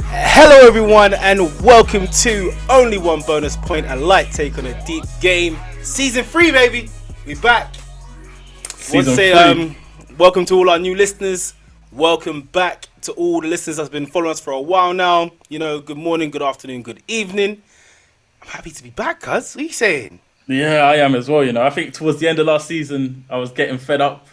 Hello everyone and welcome to Only One Bonus Point, a light take on a deep game. Season 3, baby. We back. Season 3. Welcome to all our new listeners. Welcome back to all the listeners that's been following us for a while now. You know, good morning, good afternoon, good evening. I'm happy to be back, cuz. What are you saying? Yeah, I am as well, you know. I think towards the end of last season, I was getting fed up.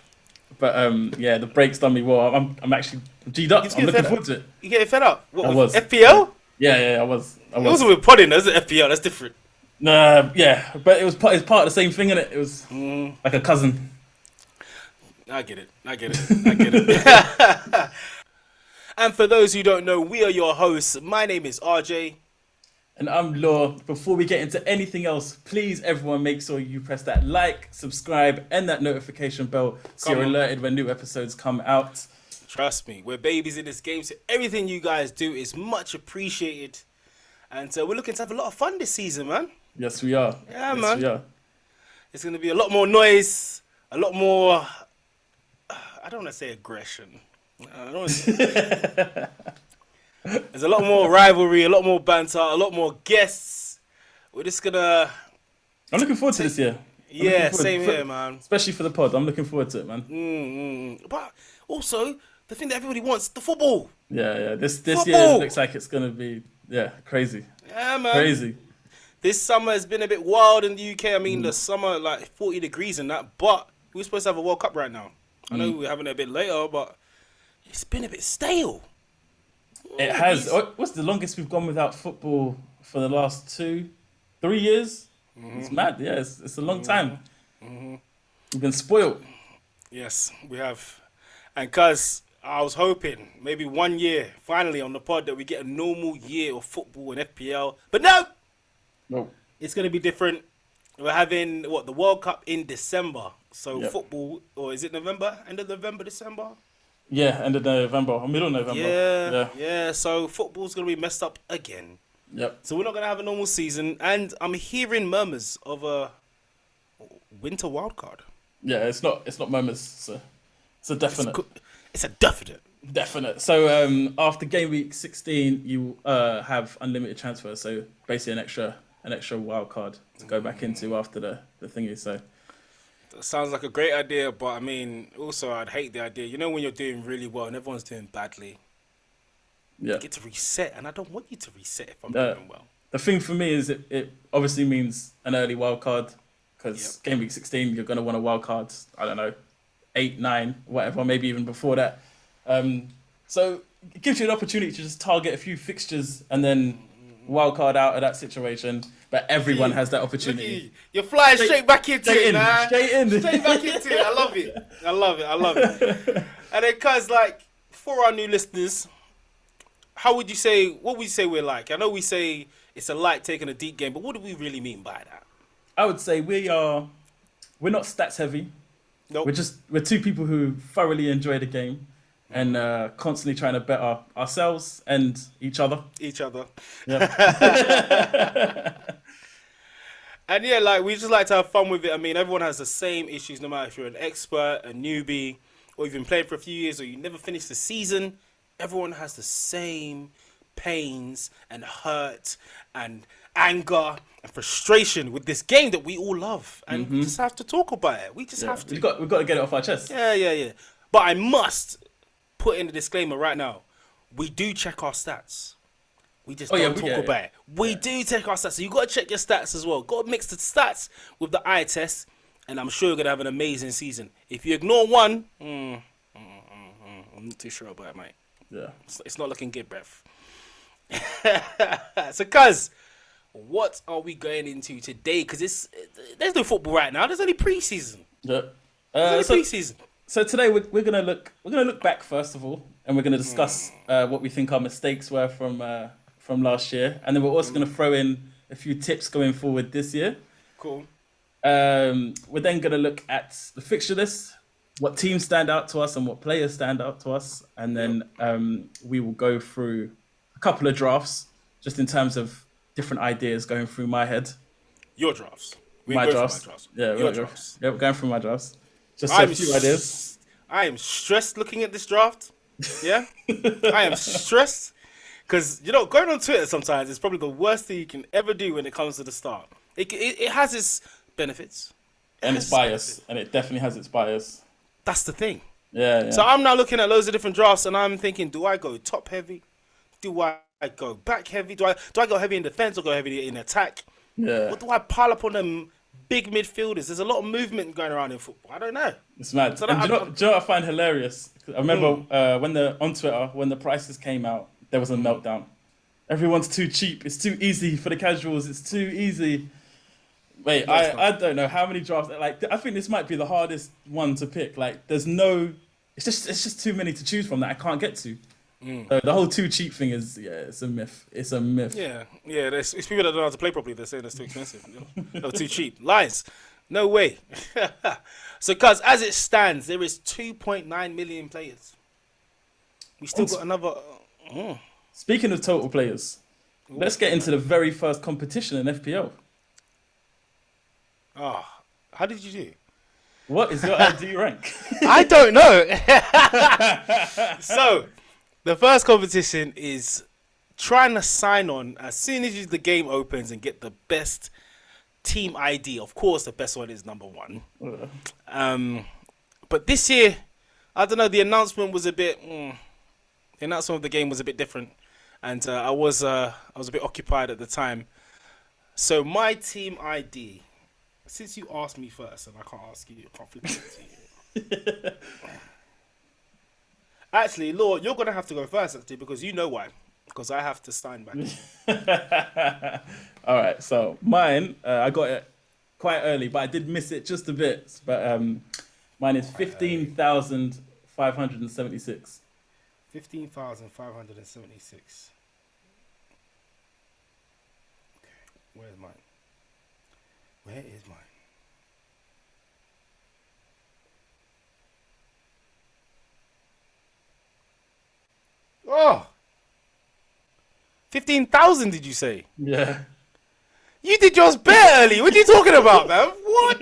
But yeah, the break's done me well. I'm actually G'd up. I'm looking forward to it. You getting fed up? What, I was. FPL? Yeah, I was. It wasn't with podding, though, is it? FPL, that's different. Yeah, but it's part of the same thing, innit? It was like a cousin. I get it. And for those who don't know, we are your hosts. My name is RJ. And I'm Law. Before we get into anything else, please everyone make sure you press that like, subscribe, and that notification bell so you're alerted when new episodes come out. Trust me, we're babies in this game, so everything you guys do is much appreciated. And we're looking to have a lot of fun this season, man. Yes, we are. Yeah, yes, man. We are. It's going to be a lot more noise, a lot more, I don't want to say aggression. There's a lot more rivalry, a lot more banter, a lot more guests. We're just going to... I'm looking forward to this year. Yeah, same here, man. Especially for the pod. I'm looking forward to it, man. But also, the thing that everybody wants, the football. Yeah. This year looks like it's going to be, crazy. Yeah, man. Crazy. This summer has been a bit wild in the UK. I mean, the summer, like 40 degrees and that. But we're supposed to have a World Cup right now. I know we're having it a bit later, but it's been a bit stale. It has. What's the longest we've gone without football for the last 2-3 years? It's mad. Yeah, it's a long time. We've been spoiled. Yes, we have. And cuz I was hoping maybe 1 year, finally on the pod, that we get a normal year of football and FPL. But no, it's going to be different. We're having, the World Cup in December. So football, or is it November? End of November, December? Yeah, end of November, or middle of November. Yeah. So football's going to be messed up again. Yep. So we're not going to have a normal season. And I'm hearing murmurs of a winter wildcard. Yeah, it's not murmurs. It's a definite. It's a definite. Definite. So after game week 16, you have unlimited transfers. So basically an extra wild card to go back into after the thingy. So that sounds like a great idea, but I mean, also I'd hate the idea. You know, when you're doing really well and everyone's doing badly, you get to reset, and I don't want you to reset if I'm doing well. The thing for me is it obviously means an early wild card because game week 16 you're going to want a wild card. I don't know, 8, 9, whatever, maybe even before that. So it gives you an opportunity to just target a few fixtures and then wild card out of that situation. But everyone has that opportunity. You're flying straight back into it, man. Straight back into it. I love it. And then, cuz, like, for our new listeners, what would you say we're like? I know we say it's a light take on a deep game, but what do we really mean by that? I would say we're not stats heavy. Nope. We're two people who thoroughly enjoy the game and constantly trying to better ourselves and each other. Yeah. And yeah, like, we just like to have fun with it. I mean, everyone has the same issues, no matter if you're an expert, a newbie, or you've been playing for a few years, or you never finished the season. Everyone has the same pains and hurt and anger and frustration with this game that we all love, and we just have to talk about it. We just have to. We've got to get it off our chest. Yeah. But I must put in a disclaimer right now. We do check our stats. We just don't talk about it. We do check our stats. So you got to check your stats as well. Got to mix the stats with the eye test, and I'm sure you're going to have an amazing season. If you ignore one, I'm not too sure about it, mate. Yeah. It's not looking good, bruv. So, cuz, what are we going into today? Because there's no football right now. There's only pre-season. Yeah. There's only pre-season. So today we're gonna look back first of all, and we're gonna discuss what we think our mistakes were from last year, and then we're also gonna throw in a few tips going forward this year. Cool. We're then gonna look at the fixture list, what teams stand out to us and what players stand out to us, and then we will go through a couple of drafts just in terms of different ideas going through my head. Your drafts. We're going for my drafts. Yeah, Your drafts. we're going through my drafts. Just a I'm few ideas. I am stressed looking at this draft. Yeah, I am stressed because going on Twitter sometimes is probably the worst thing you can ever do when it comes to the start. It has its benefits. And it's bias, and it definitely has its bias. That's the thing. Yeah. So I'm now looking at loads of different drafts, and I'm thinking, do I go top heavy? Do I go back heavy? Do I go heavy in defense or go heavy in attack? Yeah. What do I pile up on them big midfielders? There's a lot of movement going around in football. I don't know. It's mad. So And do you know what I find hilarious? I remember on Twitter, when the prices came out, there was a meltdown. Everyone's too cheap. It's too easy for the casuals. It's too easy. Wait, I don't know how many drafts. Like, I think this might be the hardest one to pick. Like, there's no. It's just too many to choose from that I can't get to. The whole too cheap thing is it's a myth. It's a myth. Yeah. It's people that don't know how to play properly. They're saying that's too expensive. Or too cheap. Lies. No way. So, cuz as it stands, there is 2.9 million players. We still got another. Speaking of total players, let's get into the very first competition in FPL. How did you do? What is your ID rank? I don't know. So, the first competition is trying to sign on as soon as the game opens and get the best team ID. Of course, the best one is number 1. But this year, I don't know. The announcement was a bit. The announcement of the game was a bit different, and I was a bit occupied at the time. So my team ID. Since you asked me first, and I can't ask you, I can't flip it to you. Actually, Lord, you're gonna have to go first, actually, because you know why. Because I have to sign back. All right, so mine, I got it quite early, but I did miss it just a bit. But mine is 15,576. 15,576. Okay, where's mine? Where is mine? Oh! 15,000 did you say? Yeah. You did yours bare early. What are you talking about, man? What?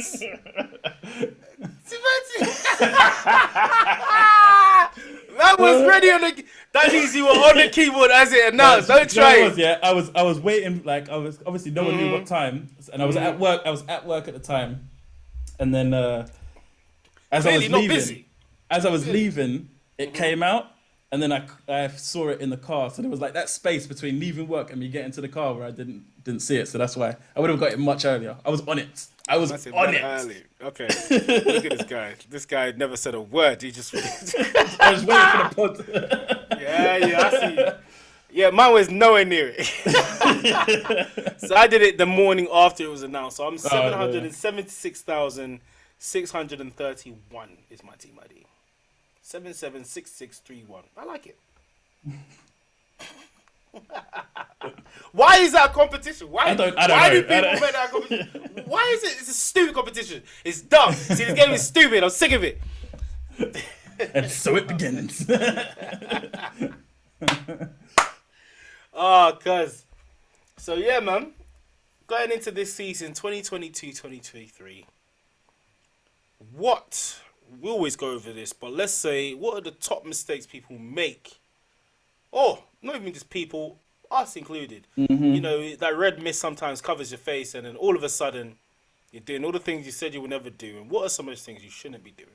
That was ready on the. That means you were on the keyboard as it announced. Don't try it. I was waiting. Like, I was obviously no one knew what time, and I was at work. I was at work at the time, and then as I was leaving, it came out, and then I saw it in the car. So there was like that space between leaving work and me getting to the car where I didn't see it. So that's why I would have got it much earlier. I was on it. I was on it. Early. Okay. Look at this guy. This guy never said a word. He just. I was waiting for the pod. Yeah, I see. Yeah, mine was nowhere near it. So I did it the morning after it was announced. So I'm 776,631 is my team ID. 776631. I like it. Why is that a competition? Why do people make that a competition? Why is it? It's a stupid competition. It's dumb. See, this game is stupid. I'm sick of it. And so it begins. Cuz. So, yeah, man. Going into this season, 2022-2023. We always go over this, but let's say, what are the top mistakes people make? Oh, not even just people, us included. You know, that red mist sometimes covers your face, and then all of a sudden, you're doing all the things you said you would never do. And what are some of those things you shouldn't be doing?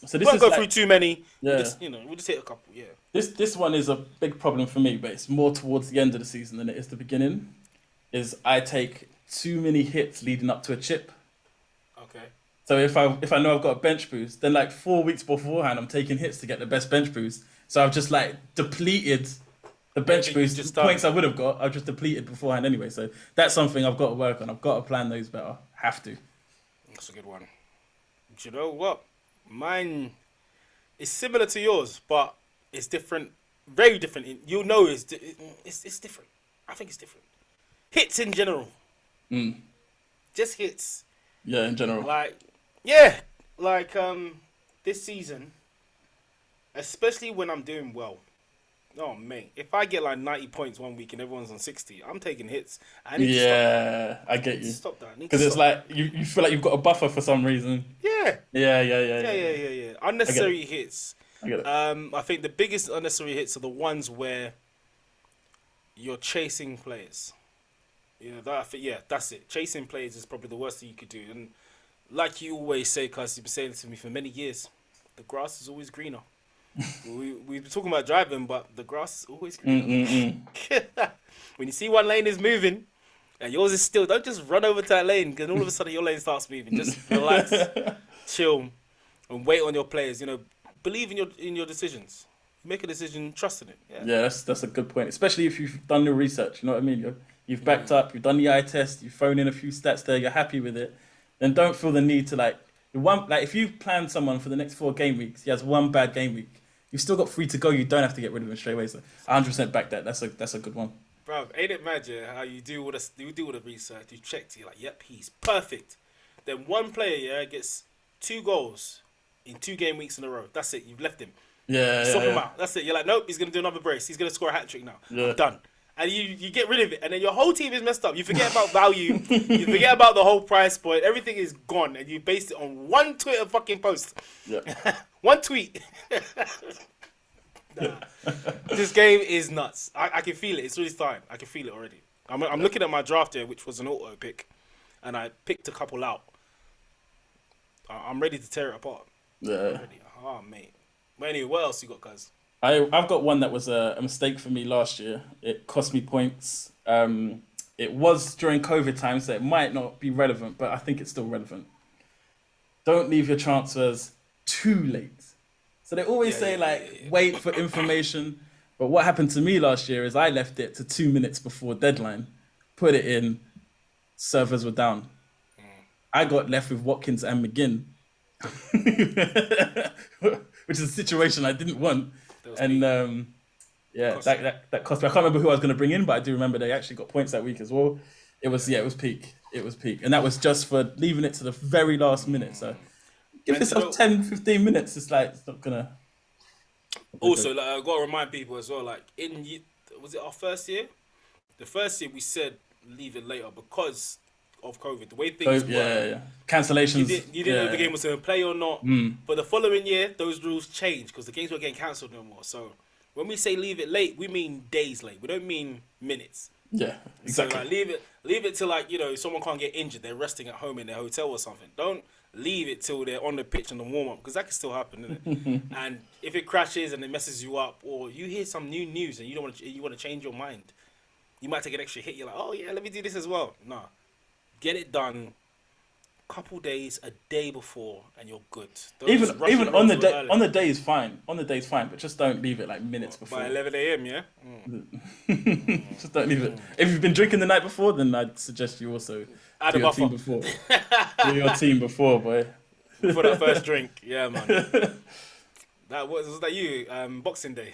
So this won't go through too many. Yeah. We'll just hit a couple. Yeah. This one is a big problem for me, but it's more towards the end of the season than it is the beginning. Is I take too many hits leading up to a chip. Okay. So if I know I've got a bench boost, then like 4 weeks beforehand, I'm taking hits to get the best bench boost. So I've just like depleted the bench boost points I would have got. I've just depleted beforehand anyway. So that's something I've got to work on. I've got to plan those better. Have to. That's a good one. Do you know what? Mine is similar to yours, but it's different. Very different. You'll know it's different. I think it's different. Hits in general. Just hits. Yeah, in general. This season, especially when I'm doing well. Oh mate, if I get like 90 points one week and everyone's on 60, I'm taking hits. I need to stop that. Yeah, I I get need to you. stop that. I need to Because it's stop that. like you feel like you've got a buffer for some reason. Yeah. Yeah, yeah, yeah, Yeah, yeah, yeah, yeah. yeah, yeah. I get it. Unnecessary hits. I get it. I think the biggest unnecessary hits are the ones where you're chasing players. Yeah, that's it. Chasing players is probably the worst thing you could do. And like you always say, cause you've been saying it to me for many years, the grass is always greener. We've been talking about driving, but the grass is always greener. Mm-mm-mm. When you see one lane is moving and yours is still, don't just run over to that lane because all of a sudden your lane starts moving. Just relax, chill, and wait on your players. Believe in your decisions. Make a decision, trust in it. Yeah. Yeah, that's a good point. Especially if you've done your research. You know what I mean? You've backed up. You've done the eye test. You've thrown in a few stats there. You're happy with it. Then don't feel the need to if you plan someone for the next 4 game weeks, he has one bad game week. You've still got 3 to go. You don't have to get rid of him straight away. So 100% back that. That's a good one. Bro, ain't it mad, yeah, how you do all the research, you checked, you're like, yep, he's perfect. Then one player, yeah, gets 2 goals in 2 game weeks in a row. That's it, you've left him. Yeah, Swap yeah, him yeah. out. That's it. You're like, nope, he's gonna do another brace. He's gonna score a hat trick now. Yeah. I'm done. And you get rid of it, and then your whole team is messed up. You forget about value. You forget about the whole price point. Everything is gone, and you based it on one Twitter fucking post. Yeah. One tweet. Nah. This game is nuts. I can feel it. It's really starting. I can feel it already. I'm looking at my draft here, which was an auto pick, and I picked a couple out. I'm ready to tear it apart. Yeah. Oh, mate. But anyway, what else you got, guys? I've got one that was a mistake for me last year. It cost me points. It was during COVID time, so it might not be relevant, but I think it's still relevant. Don't leave your transfers too late. So they always say wait for information. But what happened to me last year is I left it to 2 minutes before deadline, put it in, servers were down. I got left with Watkins and McGinn, which is a situation I didn't want. And that cost me. I can't remember who I was going to bring in, but I do remember they actually got points that week as well. It was peak. It was peak. And that was just for leaving it to the very last minute. So give yourself 10, 15 minutes. It's not going to... Also, I got to remind people as well, was it our first year? The first year we said leave it later because of COVID. The way things were. Yeah. Cancellations. You didn't know if the game was going to play or not. But the following year, those rules changed because the games were getting cancelled no more. So when we say leave it late, we mean days late. We don't mean minutes. Yeah, exactly. So leave it till someone can't get injured. They're resting at home in their hotel or something. Don't leave it till they're on the pitch and the warm up because that can still happen, isn't it? And if it crashes and it messes you up, or you hear some new news and you want to change your mind, you might take an extra hit. You're like, oh yeah, let me do this as well. Nah, get it done. Couple days, a day before, and you're good. Even on the day is fine. On the day is fine, but just don't leave it minutes before. By 11 a.m. Yeah. Just don't leave it. If you've been drinking the night before, then I'd suggest you also do your team before. Do your team before, boy. Before that first drink, yeah, man. Was that you? Boxing Day.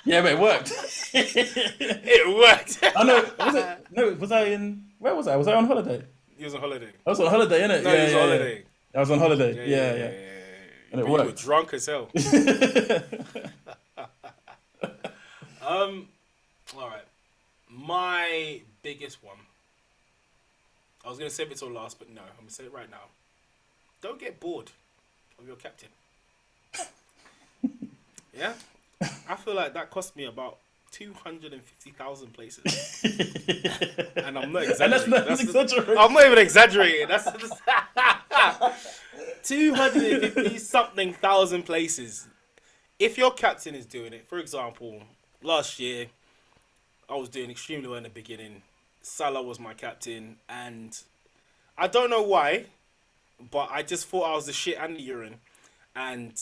Yeah, but it worked. It worked. I know. Was it? No, was I in? Where was I? Was I on holiday? He was on holiday. I was on holiday, innit? No, he was on holiday. I was on holiday. Yeah. And it worked. You were drunk as hell. All right. My biggest one. I was gonna save it till last, but no, I'm gonna say it right now. Don't get bored of your captain. Yeah, I feel like that cost me about 250,000 places, and I'm not exaggerating. I'm not even exaggerating. That's 250 something thousand places. If your captain is doing it, for example, last year I was doing extremely well in the beginning. Salah was my captain, and I don't know why, but I just thought I was the shit and the urine, and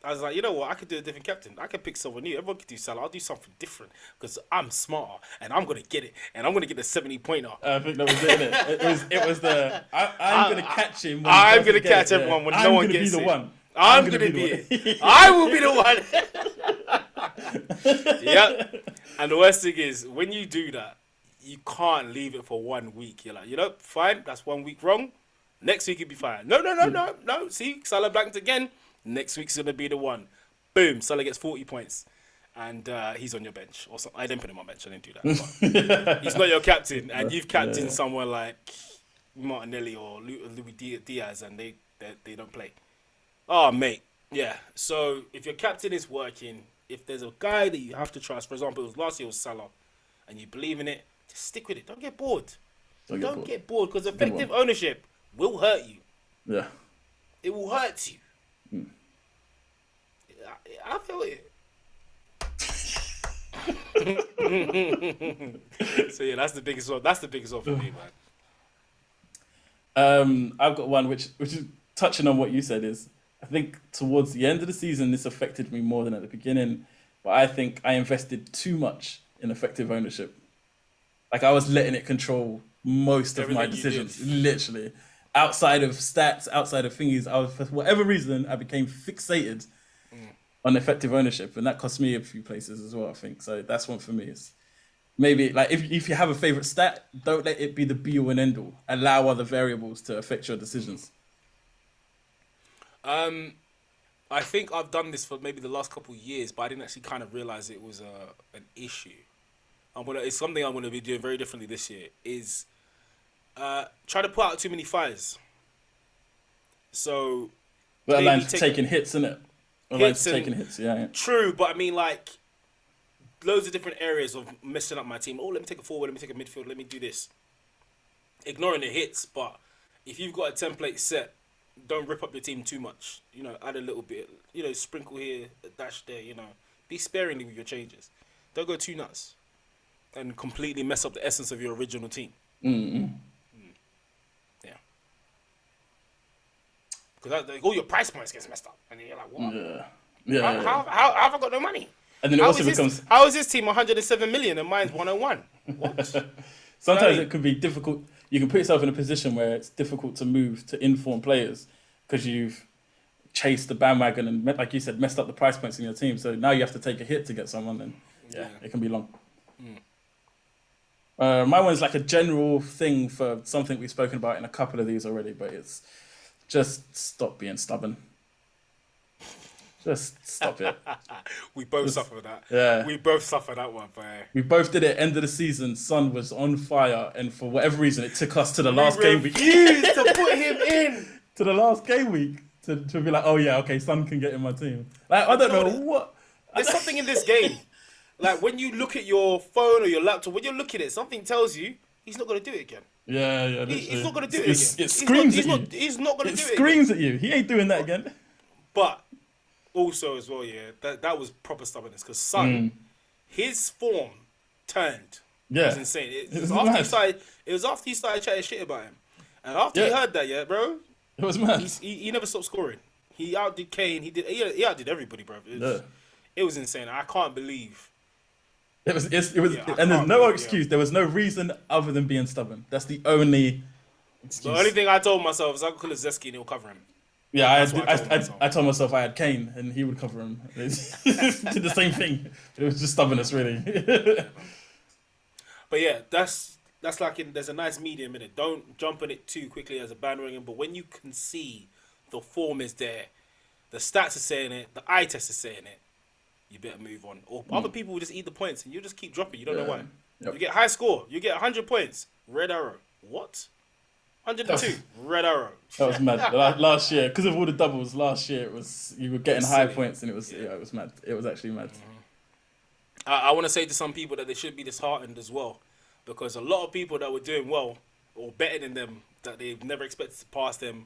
I was like, you know what? I could do a different captain. I could pick someone new. Everyone could do Salah. I'll do something different because I'm smarter and I'm gonna get it, and I'm gonna get the 70-pointer. I think that was it. It was the I'm gonna catch him. I'm gonna catch everyone when no one gets it. I'm gonna be it. I will be the one. Yep. And the worst thing is when you do that, you can't leave it for 1 week. You're like, fine. That's 1 week wrong. Next week you'll be fine. No. See, Salah blanked again. Next week's going to be the one. Boom, Salah gets 40 points. and he's on your bench or something. I didn't put him on bench. I didn't do that. But he's not your captain, and you've captained someone like Martinelli or Louis Diaz, and they don't play. Oh, mate. Yeah. So if your captain is working, if there's a guy that you have to trust, for example, last year was Salah, and you believe in it, just stick with it. Don't get bored. Don't get bored because effective ownership will hurt you. Yeah. It will hurt you. I feel it. So yeah, that's the biggest one. That's the biggest one for me, man. I've got one which is touching on what you said. Is I think towards the end of the season this affected me more than at the beginning, but I think I invested too much in effective ownership. Like I was letting it control most of my decisions, literally. Outside of stats, outside of thingies, for whatever reason I became fixated on effective ownership, and that cost me a few places as well, I think. So that's one for me. Is maybe like if you have a favorite stat, don't let it be the be all and end all. Allow other variables to affect your decisions. I think I've done this for maybe the last couple of years, but I didn't actually kind of realize it was an issue. It's something I'm gonna be doing very differently this year. Is try to put out too many fires. So that line's taking hits, isn't it? Taking hits, yeah. True, but I mean like loads of different areas of messing up my team. Oh, let me take a forward, let me take a midfield, let me do this. Ignoring the hits, but if you've got a template set, don't rip up your team too much. You know, add a little bit. You know, sprinkle here, a dash there. You know, be sparingly with your changes. Don't go too nuts and completely mess up the essence of your original team. Yeah. Because all your price points gets messed up, and then you're like, what? Yeah. How have I got no money? And then it also becomes... How is this team 107 million and mine's 101? What? Sometimes it can be difficult. You can put yourself in a position where it's difficult to move to inform players because you've chased the bandwagon and, like you said, messed up the price points in your team. So now you have to take a hit to get someone, and it can be long. My one's like a general thing for something we've spoken about in a couple of these already, but it's just stop being stubborn. Just stop it. We both suffer that. Yeah. We both suffer that one, but we both did it. End of the season, Son was on fire, and for whatever reason, it took us to the last game week. Refused to put him in to the last game week to be like, oh yeah, okay, Son can get in my team. Like I don't know what. There's something in this game. Like when you look at your phone or your laptop, when you're looking at it, something tells you he's not going to do it again. Yeah. He's not going to do it again. It screams at you. He's not going to do it. It screams at you. He ain't doing that again. But also as well, that was proper stubbornness because Son, his form turned. Yeah, it was insane. It was after he started chatting shit about him, and after he heard that, bro, it was mad. He never stopped scoring. He outdid Kane. He outdid everybody, bro. It was insane. I can't believe. It was, and there's no excuse. There was no reason other than being stubborn. That's the only excuse. The only thing I told myself is I could call Kulusevski and he'll cover him. Yeah, I told myself I had Kane and he would cover him. Did the same thing. It was just stubbornness, really. But yeah, that's like there's a nice medium in it. Don't jump on it too quickly as a bandwagon. But when you can see the form is there, the stats are saying it, the eye test is saying it, you better move on. Or other people will just eat the points and you just keep dropping. You don't know why. Yep. You get high score. You get 100 points. Red arrow. What? 102. Red arrow. That was mad. Last year, because of all the doubles, last year you were getting high points and it was mad. It was actually mad. I want to say to some people that they should be disheartened as well, because a lot of people that were doing well or better than them that they've never expected to pass them,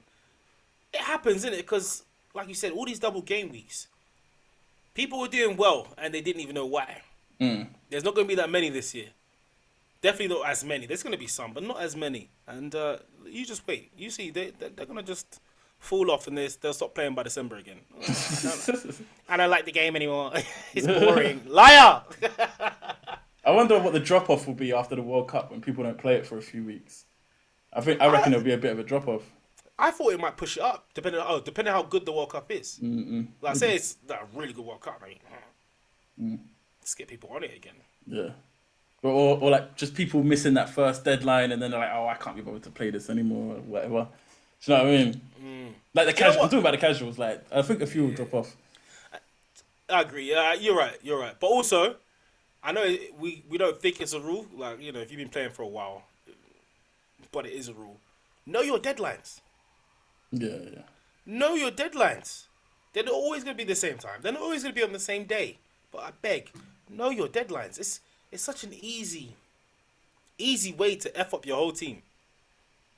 it happens, isn't it? Because like you said, all these double game weeks, people were doing well and they didn't even know why. There's not going to be that many this year. Definitely not as many. There's going to be some, but not as many. And you just wait. You see, they're going to just fall off and they'll stop playing by December again. I don't like the game anymore. It's boring. Liar! I wonder what the drop-off will be after the World Cup when people don't play it for a few weeks. I reckon it'll be a bit of a drop-off. I thought it might push it up, depending on how good the World Cup is. Like I say it's a really good World Cup. Let's get people on it again. Yeah. Or like just people missing that first deadline and then they're like, oh, I can't be bothered to play this anymore or whatever. Do you know what I mean? Like the casuals. I'm talking about the casuals. Like I think a few will drop off. I agree. Yeah, you're right. You're right. But also, I know we don't think it's a rule. Like, if you've been playing for a while, but it is a rule. Know your deadlines. Yeah, yeah. Know your deadlines. They're not always going to be the same time. They're not always going to be on the same day. But I beg, know your deadlines. It's such an easy way to f up your whole team.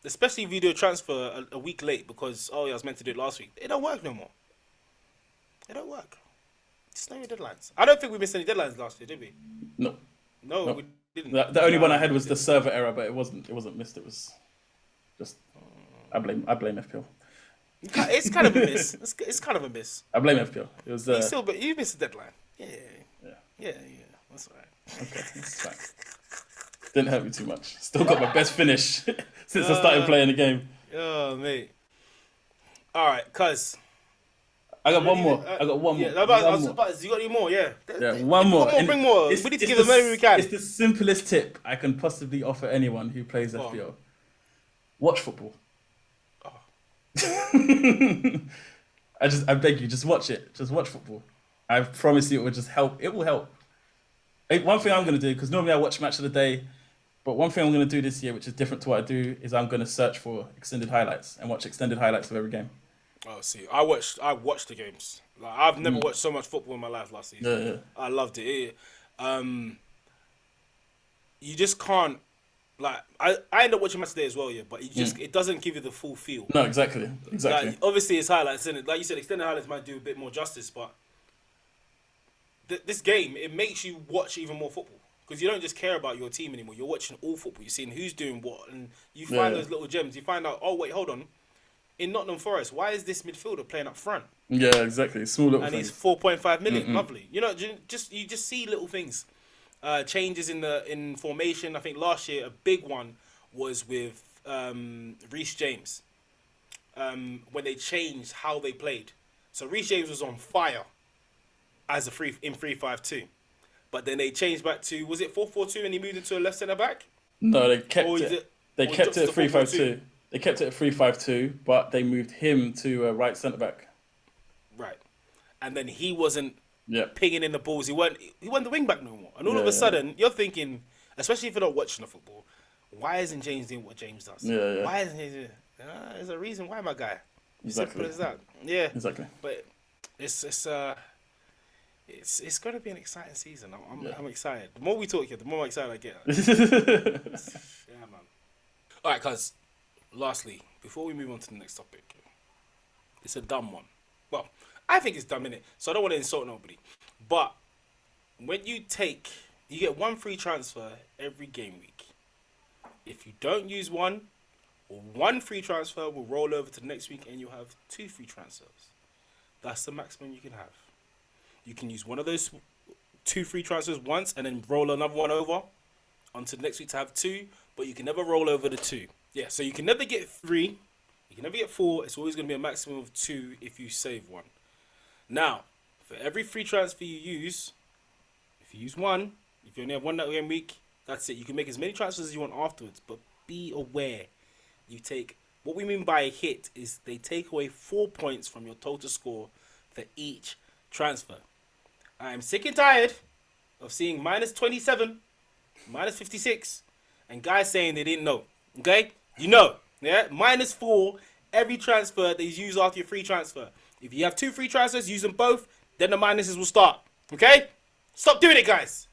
Especially if you do a transfer a week late because I was meant to do it last week. It don't work no more. It don't work. Just know your deadlines. I don't think we missed any deadlines last year, did we? No, No, no. we didn't. The only one I had we was the didn't. server error, but it wasn't missed. It was just I blame FPL. It's kind of a miss. It's kind of a miss. I blame FPL. It was But you missed the deadline. Yeah. yeah. Yeah. That's all right. Okay, that's fine. Didn't hurt me too much. Still got my best finish since I started playing the game. Oh, mate. All right, cuz. I got one more. I got one more. Yeah, One more. you got any more? Yeah. Yeah, one more. And Bring more. it's- We need to it's give them everything we can. It's the simplest tip I can possibly offer anyone who plays Go on. FPL. Watch football. Oh. I beg you, just watch it. Just watch football. I promise you, it will just help. It will help. Hey, one thing I'm gonna do, because normally I watch match of the day, but one thing I'm gonna do this year, which is different to what I do, is I'm gonna search for extended highlights and watch extended highlights of every game. Oh, see, I watched the games. Like, I've never watched so much football in my life last season. Yeah, yeah. I loved it. You just can't, like, I end up watching match today as well, yeah. But it doesn't give you the full feel. No, exactly. Like, obviously, it's highlights, and like you said, extended highlights might do a bit more justice. But this game, it makes you watch even more football because you don't just care about your team anymore. You're watching all football. You're seeing who's doing what, and you find those little gems. You find out, oh wait, hold on. In Nottingham Forest, why is this midfielder playing up front? Yeah, exactly. Small little And things. he's 4.5 million. Lovely. You just see little things. Changes in formation. I think last year a big one was with Reece James. When they changed how they played. So Reece James was on fire as a 3-5-2. But then they changed back to, was it 4-4-2 and he moved into a left centre back? No, they kept Or is it. it- They or kept it just at the 3-5-2. 4-4-2? They kept it at 3-5-2, but they moved him to a right centre back. Right. And then he wasn't Yeah. pinging in the balls. He wasn't the wing back no more. And all of Yeah, a sudden, you're thinking, especially if you're not watching the football, why isn't James doing what James does? Yeah, yeah. Why isn't he doing? There's a reason why, my guy. Exactly. Simple as that. Yeah. Exactly. But it's going to be an exciting season. I'm excited. The more we talk here, the more excited I get. Yeah, man. All right, cuz. Lastly, before we move on to the next topic, it's a dumb one. Well, I think it's dumb, innit? So I don't want to insult nobody. But when you get one free transfer every game week. If you don't use one free transfer will roll over to the next week and you'll have 2 free transfers. That's the maximum you can have. You can use one of those 2 free transfers once and then roll another one over onto the next week to have 2, but you can never roll over the 2. Yeah, so you can never get 3, you can never get 4. It's always going to be a maximum of 2 if you save one. Now, for every free transfer you use, if you use one, if you only have one that game week, that's it. You can make as many transfers as you want afterwards, but be aware. What we mean by a hit is they take away 4 points from your total score for each transfer. I am sick and tired of seeing minus 27, minus 56, and guys saying they didn't know. Okay? You know. Yeah? Minus 4 every transfer that is used after your free transfer. If you have 2 free transfers, use them both, then the minuses will start. Okay? Stop doing it, guys.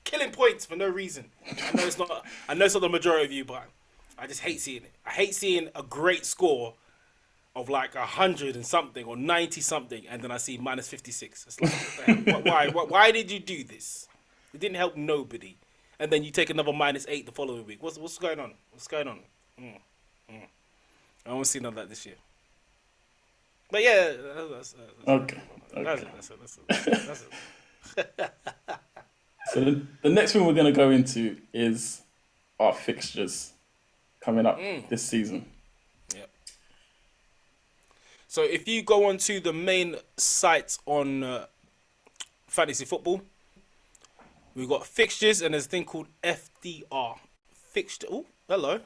Killing points for no reason. I know it's not the majority of you, but I just hate seeing it. I hate seeing a great score of like 100 and something or 90 something, and then I see minus 56. It's like, why did you do this? It didn't help nobody. And then you take another minus 8 the following week. What's going on? What's going on? I won't see none of that this year. But yeah, that's Okay. That's it. So the next thing we're going to go into is our fixtures coming up this season. Yep. So if you go onto the main site on fantasy football, we've got fixtures and there's a thing called FDR. Fixture. Oh, hello.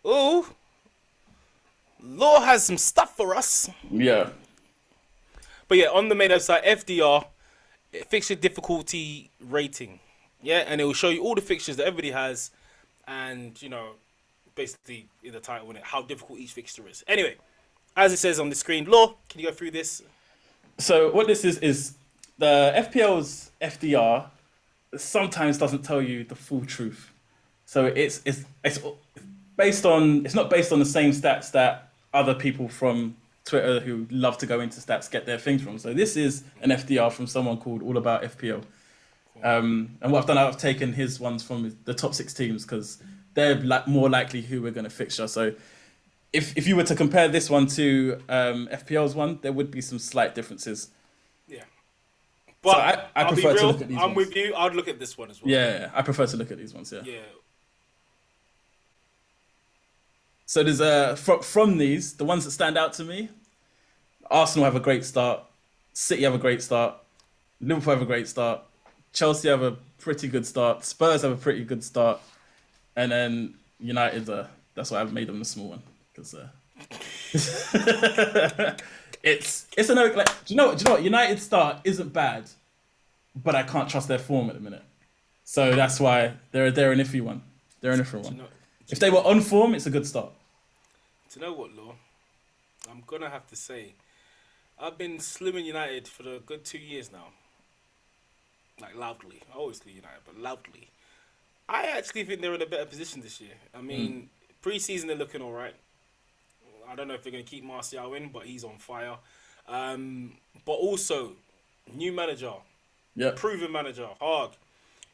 Oh, Law has some stuff for us. Yeah. But yeah, on the main website, FDR, fixture difficulty rating. Yeah, and it will show you all the fixtures that everybody has, and basically in the title, how difficult each fixture is. Anyway, as it says on the screen, Law, can you go through this? So what this is the FPL's FDR sometimes doesn't tell you the full truth. So it's based on, it's not based on the same stats that other people from Twitter who love to go into stats get their things from. So this is an FDR from someone called All About FPL. And what I've done, I've taken his ones from the top 6 teams because they're more likely who we're going to fixture. So if you were to compare this one to FPL's one, there would be some slight differences. Yeah. But so I prefer to look at these ones. I'm with you. I'd look at this one as well. Yeah, I prefer to look at these ones, Yeah. So there's from these, the ones that stand out to me, Arsenal have a great start, City have a great start, Liverpool have a great start, Chelsea have a pretty good start, Spurs have a pretty good start, and then United, that's why I've made them the small one, because it's an like, do you know what? United's start isn't bad, but I can't trust their form at the minute, so that's why they're an iffy one. They're an iffy one. If they were on form, it's a good start. Do you know what, Law? I'm going to have to say, I've been slimming United for a good 2 years now. Like, loudly. I always slim United, but loudly. I actually think they're in a better position this year. I mean, pre-season they're looking all right. I don't know if they're going to keep Martial in, but he's on fire. But also, new manager. Yeah. Proven manager. Hard.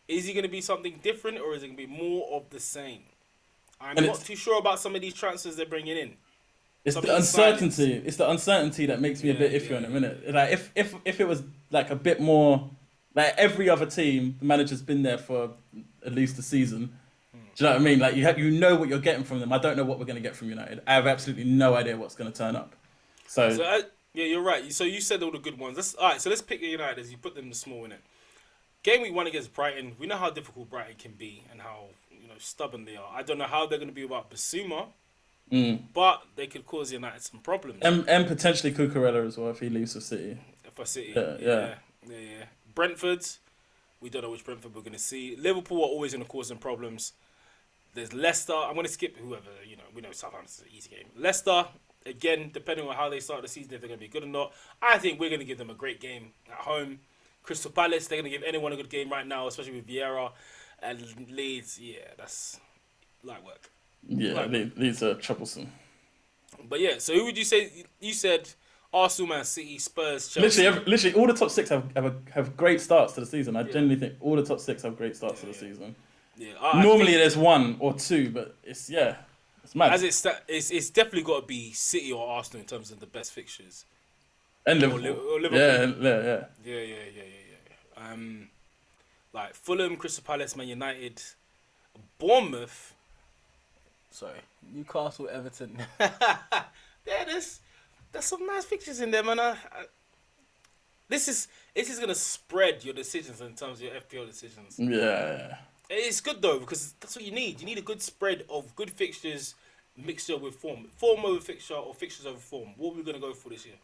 Is he going to be something different, or is it going to be more of the same? I'm not too sure about some of these transfers they're bringing in. It's the uncertainty. It's the uncertainty that makes me a bit iffy on it, innit? Like if it was like a bit more, like every other team, the manager's been there for at least a season. Do you know what I mean? Like you know what you're getting from them. I don't know what we're going to get from United. I have absolutely no idea what's going to turn up. So yeah, you're right. So you said all the good ones. All right. So let's pick United as you put them small in it. Game week 1 against Brighton. We know how difficult Brighton can be and how stubborn they are. I don't know how they're going to be without Basuma, but they could cause United some problems. And potentially Cucurella as well if he leaves for City. For City, yeah. Brentford, we don't know which Brentford we're going to see. Liverpool are always going to cause them problems. There's Leicester. I'm going to skip whoever. We know Southampton's an easy game. Leicester, again, depending on how they start the season, if they're going to be good or not. I think we're going to give them a great game at home. Crystal Palace, they're going to give anyone a good game right now, especially with Vieira. And Leeds, that's light work. Yeah, Leeds are troublesome. But yeah, so who would you say? You said Arsenal, Man City, Spurs, Chelsea. Literally, all the top 6 have great starts to the season. I genuinely think all the top 6 have great starts to the season. Yeah, normally there's 1 or 2, but it's mad. As it's definitely got to be City or Arsenal in terms of the best fixtures. And Liverpool. Or Liverpool. Yeah. Like Fulham, Crystal Palace, Man United, Bournemouth. Sorry, Newcastle, Everton. There's some nice fixtures in there, man. This is gonna spread your decisions in terms of your FPL decisions. Yeah. It's good though because that's what you need. You need a good spread of good fixtures, mixture with form over fixture or fixtures over form. What are we gonna go for this year?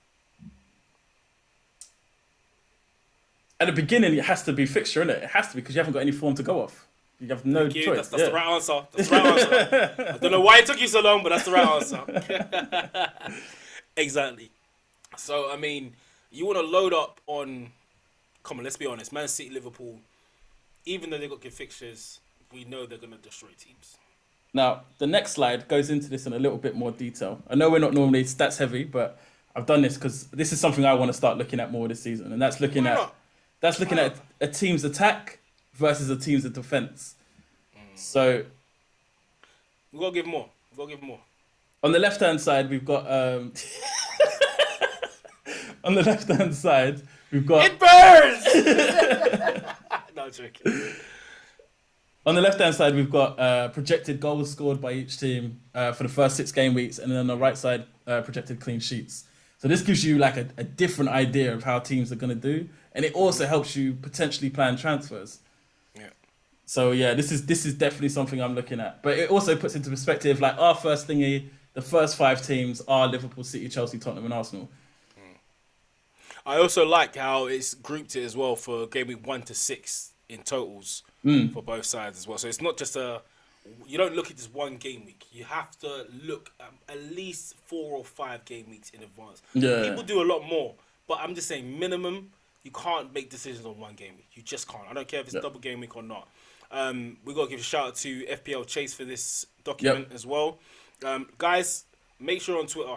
At the beginning, it has to be fixture, innit? It has to be because you haven't got any form to go off. You have no choice. That's the right answer. That's the right answer. I don't know why it took you so long, but that's the right answer. Exactly. So, I mean, you want to load up on... Come on, let's be honest. Man City, Liverpool, even though they've got good fixtures, we know they're going to destroy teams. Now, the next slide goes into this in a little bit more detail. I know we're not normally stats heavy, but I've done this because this is something I want to start looking at more this season, and that's looking at a team's attack versus a team's defense. So we gotta give more. On the left-hand side, we've got on the left-hand side, we've got it burns. No, I'm joking. On the left-hand side, we've got projected goals scored by each team for the first 6 game weeks, and then on the right side, projected clean sheets. So this gives you like a different idea of how teams are going to do, and it also helps you potentially plan transfers. Yeah. So yeah, this is definitely something I'm looking at. But it also puts into perspective like our first thingy, the first 5 teams are Liverpool, City, Chelsea, Tottenham, and Arsenal. I also like how it's grouped it as well for game week 1 to 6 in totals for both sides as well. So it's not just you don't look at just one game week. You have to look at least 4 or 5 game weeks in advance. Yeah. People do a lot more, but I'm just saying minimum. You can't make decisions on one game week. You just can't. I don't care if it's double game week or not. We got to give a shout out to FPL Chase for this document as well. Guys, make sure on Twitter,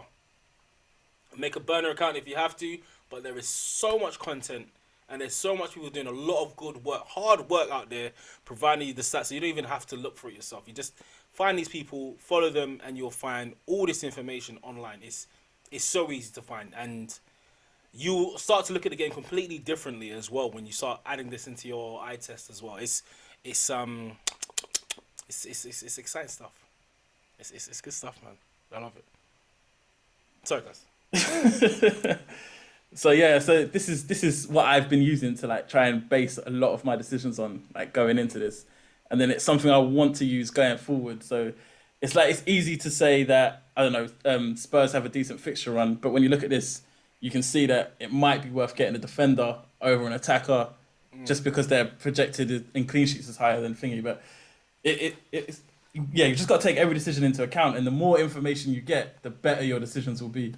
make a burner account if you have to, but there is so much content and there's so much people doing a lot of good work, hard work out there, providing you the stats, so you don't even have to look for it yourself. You just find these people, follow them, and you'll find all this information online. It's so easy to find, and you start to look at the game completely differently as well when you start adding this into your eye test as well. It's exciting stuff. It's good stuff, man. I love it. Sorry, guys. So yeah, so this is what I've been using to like try and base a lot of my decisions on, like going into this, and then it's something I want to use going forward. So it's like it's easy to say that I don't know Spurs have a decent fixture run, but when you look at this, you can see that it might be worth getting a defender over an attacker, just because their projected in clean sheets is higher than thingy. But it's yeah, you just got to take every decision into account, and the more information you get, the better your decisions will be.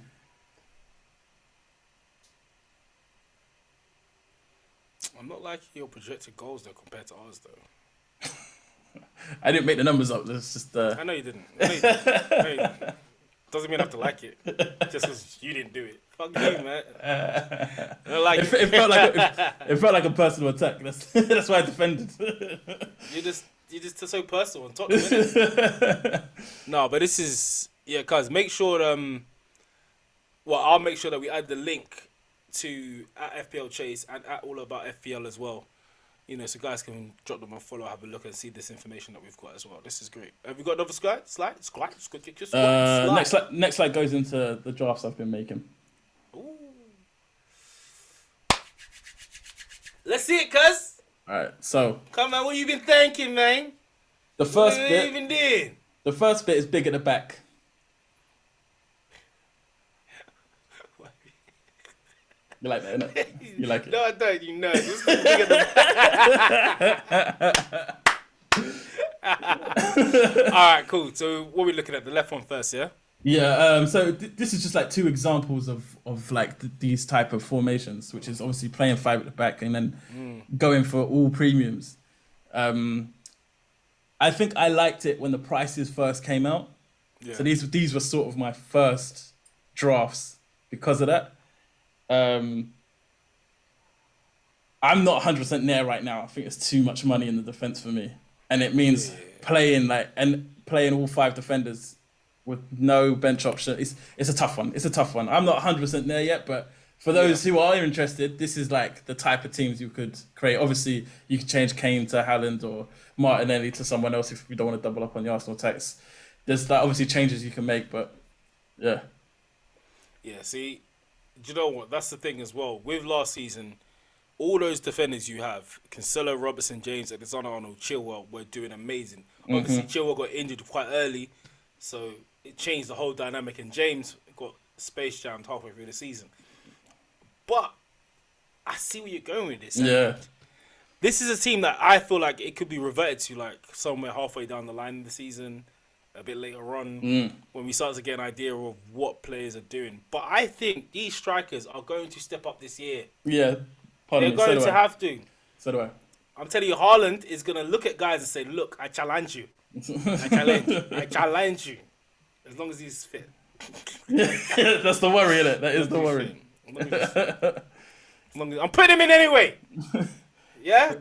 I'm not liking your projected goals though compared to ours though. I didn't make the numbers up. It's just. I know you didn't. Doesn't mean I have to like it. Just because you didn't do it. Fuck you, man. I don't like it. It felt like a personal attack. That's why I defended. You just so personal on top of it. No, but this is cuz make sure I'll make sure that we add the link to at FPL Chase and at All About FPL as well. You know, so guys can drop them a follow, have a look, and see this information that we've got as well. This is great. Have we got another slide? Next slide goes into the drafts I've been making. Ooh. Let's see it, cuz. All right, so come on, what you been thinking, man? The first what bit. Even did? The first bit is big at the back. You like that, innit? You like it? No, I don't. You know, this is big at the back. All right, cool. So, what are we looking at? The left one first, yeah. Yeah. So this is just like two examples of like these type of formations, which is obviously playing 5 at the back and then going for all premiums. I think I liked it when the prices first came out. Yeah. So these were sort of my first drafts because of that. I'm not 100% there right now. I think it's too much money in the defense for me, and it means playing all 5 defenders with no bench option. It's a tough one. It's a tough one. I'm not 100% there yet, but for those who are interested, this is like the type of teams you could create. Obviously, you could change Kane to Haaland or Martinelli to someone else if you don't want to double up on the Arsenal tax. There's like obviously changes you can make, but yeah. Yeah, see, do you know what? That's the thing as well. With last season, all those defenders you have, Cancelo, Robertson, James, Alexander-Arnold, Chilwell, were doing amazing. Obviously, Chilwell got injured quite early, so it changed the whole dynamic, and James got space jammed halfway through the season. But I see where you're going with this. Yeah. This is a team that I feel like it could be reverted to like somewhere halfway down the line in the season, a bit later on, when we start to get an idea of what players are doing. But I think these strikers are going to step up this year. Yeah. They're going to have to. So do I. I'm telling you, Haaland is going to look at guys and say, look, I challenge you. I challenge you. As long as he's fit. That's the worry, isn't it? That is the worry. I'm putting him in anyway. Yeah,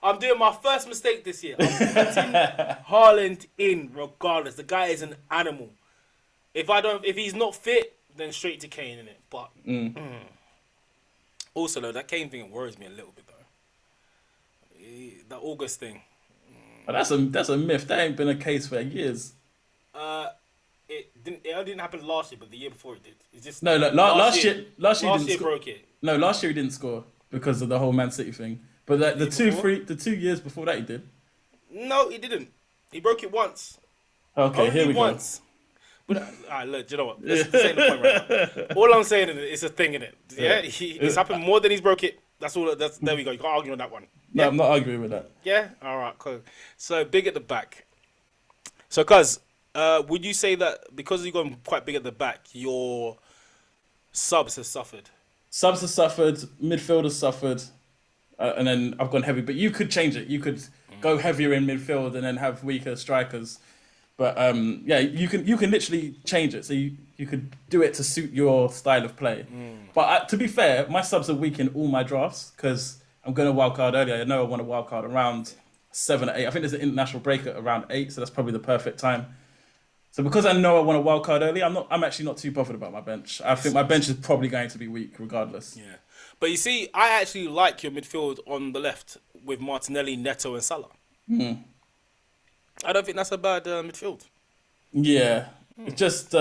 I'm doing my first mistake this year. I'm putting Haaland in regardless. The guy is an animal. If he's not fit, then straight to Kane in it. But also though, that Kane thing worries me a little bit though. That August thing. But that's a myth. That ain't been a case for years. It didn't happen last year, but the year before it did. It's just last year he didn't broke it. No, last year he didn't score because of the whole Man City thing. But the 2 years before that he did. No, he didn't. He broke it once. Okay, Only here we once. But alright, look, do you know what? Let's say the point right now. All I'm saying is it's a thing in it. Yeah, it's happened more than he's broke it. That's all. There we go. You can't argue on that one. No, I'm not arguing with that. Yeah. All right. Cool. So big at the back. So, cuz, would you say that because you've gone quite big at the back, your subs have suffered? Subs have suffered, midfield has suffered, and then I've gone heavy. But you could change it. You could go heavier in midfield and then have weaker strikers. But yeah, you can literally change it. So you could do it to suit your style of play. But to be fair, my subs are weak in all my drafts because I'm going to wildcard earlier. I know I want to wildcard around 7 or 8. I think there's an international break at around 8, so that's probably the perfect time. So because I know I want to wildcard early, I'm actually not too bothered about my bench. I think my bench is probably going to be weak regardless. Yeah. But you see, I actually like your midfield on the left with Martinelli, Neto, and Salah. I don't think that's a bad midfield. Yeah. It's just we've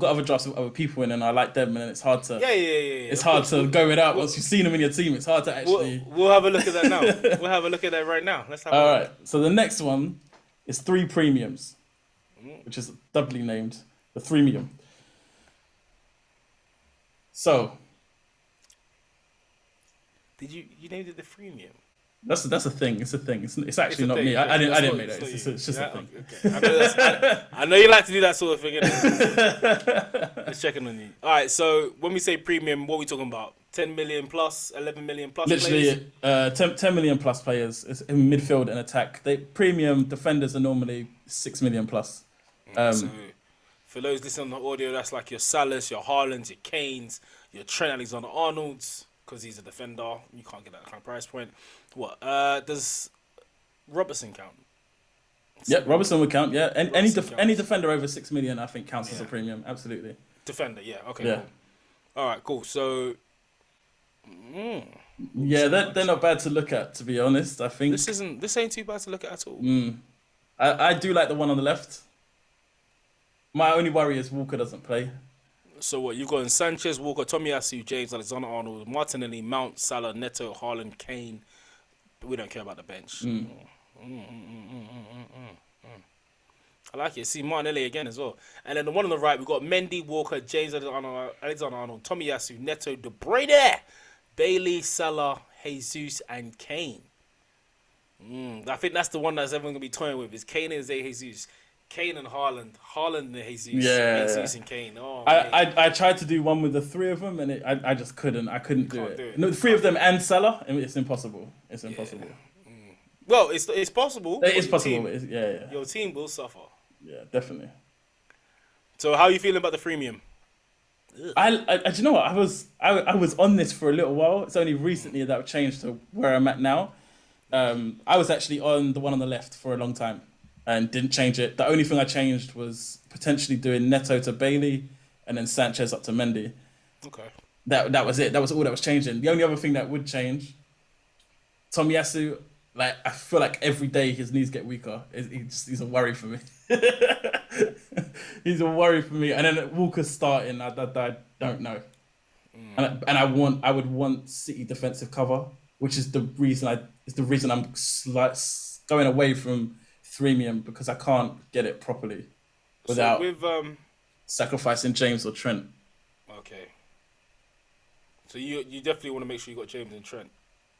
got other drafts with other people in, and I like them, and then it's hard to It's hard to go without once you've seen them in your team. It's hard to actually. We'll have a look at that now. We'll have a look at that right now. Let's have. All right. So the next one is 3 premiums, which is doubly named the Threemium. So. Did you named it the freemium? That's a thing. It's a thing. It's actually not me. I didn't make that. It's just a thing. Okay. I know you like to do that sort of thing. Let's check in on you. All right. So when we say premium, what are we talking about? 10 million plus, 11 million plus. Literally, players? 10 million plus players in midfield and attack. Premium defenders are normally 6 million plus. So for those listening on the audio, that's like your Salahs, your Haalands, your Kanes, your Trent Alexander-Arnolds. Because he's a defender, you can't get that kind of price point. What does Robertson count? Yep, Robertson would count. Yeah, any defender over 6 million, I think, counts as a premium. Absolutely. Defender, yeah. Okay. Yeah. Cool. All right, cool. So, yeah, they're not bad to look at. To be honest, I think this ain't too bad to look at all. I do like the one on the left. My only worry is Walker doesn't play. So what, you've got Sanchez, Walker, Tomiyasu, James, Alexander-Arnold, Martinelli, Mount, Salah, Neto, Haaland, Kane. We don't care about the bench. I like it. See Martinelli again as well. And then the one on the right, we've got Mendy, Walker, James, Alexander-Arnold, Tomiyasu, Neto, De Bruyne, Bailey, Salah, Jesus, and Kane. I think that's the one that's everyone going to be toying with, is Kane and Jesus. Kane and Haaland and Jesus. Yeah, Jesus and Kane. Oh, I tried to do one with the 3 of them, and I just couldn't. I couldn't do it. No, the 3 of them and Salah, it's impossible. It's impossible. Well, it's possible. It is possible. Yeah. Your team will suffer. Yeah, definitely. So how are you feeling about the freemium? Do you know what? I was on this for a little while. It's only recently that I've changed to where I'm at now. I was actually on the one on the left for a long time and didn't change it. The only thing I changed was potentially doing Neto to Bailey and then Sanchez up to Mendy. Okay. That was it. That was all that was changing. The only other thing that would change, Tomiyasu, like, I feel like every day his knees get weaker. He's a worry for me. He's a worry for me. And then Walker's starting. I don't know. And I would want City defensive cover, which is the reason I'm going away from Threemium, because I can't get it properly without sacrificing James or Trent. Okay. So you definitely want to make sure you got James and Trent.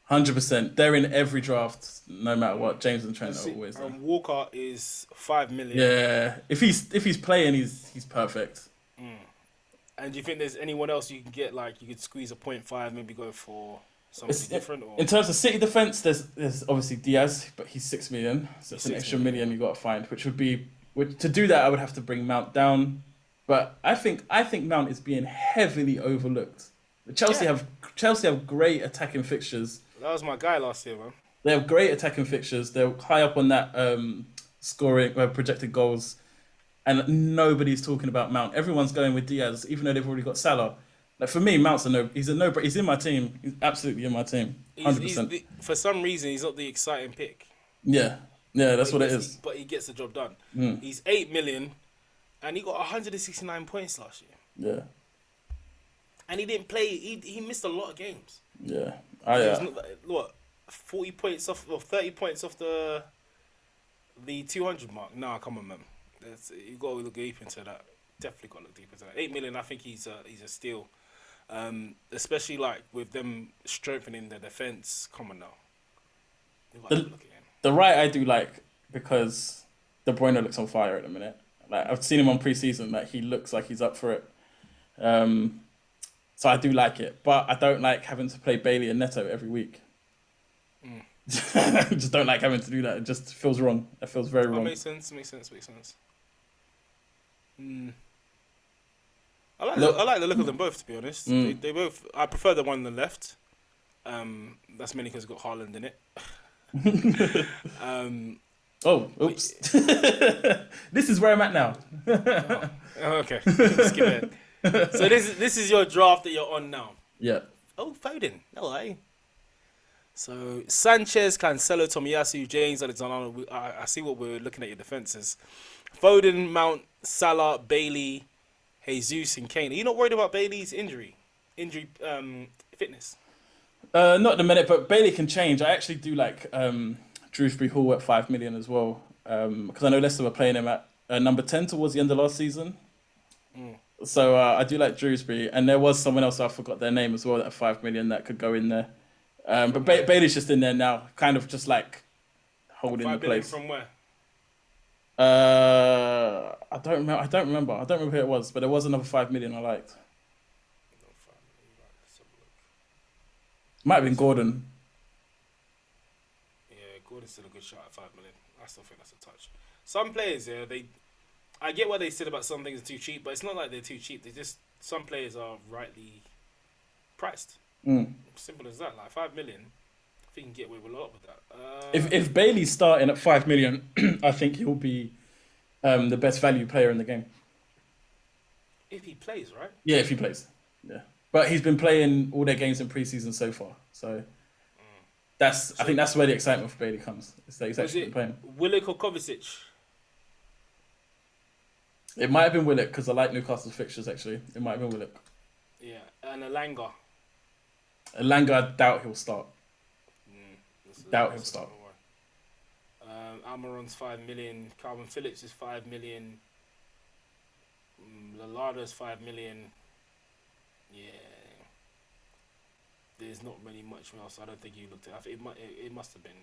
100%. They're in every draft, no matter what. James and Trent are always there. Walker is 5 million. Yeah, if he's playing, he's perfect. And do you think there's anyone else you can get, like you could squeeze a 0.5, maybe go for something different? Or? In terms of City defense, there's obviously Diaz, but he's 6 million, so it's an extra million you got to find, which to do that I would have to bring Mount down. But I think Mount is being heavily overlooked. Chelsea have great attacking fixtures. That was my guy last year, man. They have great attacking fixtures. They're high up on that scoring projected goals, and nobody's talking about Mount. Everyone's going with Diaz, even though they've already got Salah. Like, for me, Mount's he's in my team. He's absolutely in my team. 100%. For some reason, he's not the exciting pick. Yeah, that's what it is. But he gets the job done. He's 8 million, and he got 169 points last year. Yeah. And he didn't play. He missed a lot of games. Yeah. What, 40 points off or 30 points off the 200 mark? Nah, come on, man. You got to look deep into that. Definitely got to look deep into that. 8 million. I think he's a steal. Especially like with them strengthening the defense. Come on now. You got to The look at him. the right I do like because De Bruyne looks on fire at the minute. Like I've seen him on preseason, like he looks like he's up for it. Um, so I do like it, but I don't like having to play Bailey and Neto every week. I just don't like having to do that. It just feels wrong. It feels very wrong. Makes sense. Makes sense. Mm. Look, I like the look of them both. To be honest, they both. I prefer the one on the left. That's mainly because it's got Haaland in it. oh, oops. This is where I'm at now. Okay, skip it. So this is your draft that you're on now. Yeah. Oh, Foden. Hello. So Sanchez, Cancelo, Tomiyasu, James, Alexander. I see what we're looking at your defenses. Foden, Mount, Salah, Bailey, Jesus, and Kane. Are you not worried about Bailey's injury fitness? Not at the minute, but Bailey can change. I actually do like Shrewsbury Hall at 5 million as well, because I know Leicester were playing him at number 10 towards the end of last season. So I do like Shrewsbury, and there was someone else I forgot their name as well at 5 million that could go in there. But Bailey's just in there now, kind of just like holding the place. From where? I don't remember. I don't remember who it was, but there was another 5 million I liked. Might have been Gordon. Yeah, Gordon's still a good shot at 5 million. I still think that's a touch. Some players, I get what they said about some things are too cheap, but it's not like they're too cheap. Some players are rightly priced. Simple as that. Like 5 million, I think you can get away with a lot with that. If Bailey's starting at 5 million, I think he'll be the best value player in the game. If he plays, right? Yeah, if he plays. Yeah, but he's been playing all their games in preseason so far, so I think that's where the excitement for Bailey comes. It's that he's actually been playing. Willock or Kovacic? It might have been Willock because I like Newcastle's fixtures. Actually, it might have been Willock. Yeah, and Elanga. Elanga, I doubt he'll start. Doubt he'll start. Almiron's 5 million. Calvin Phillips is 5 million. Lallana's 5 million. Yeah. There's not really much else. I don't think you looked at. It must have been.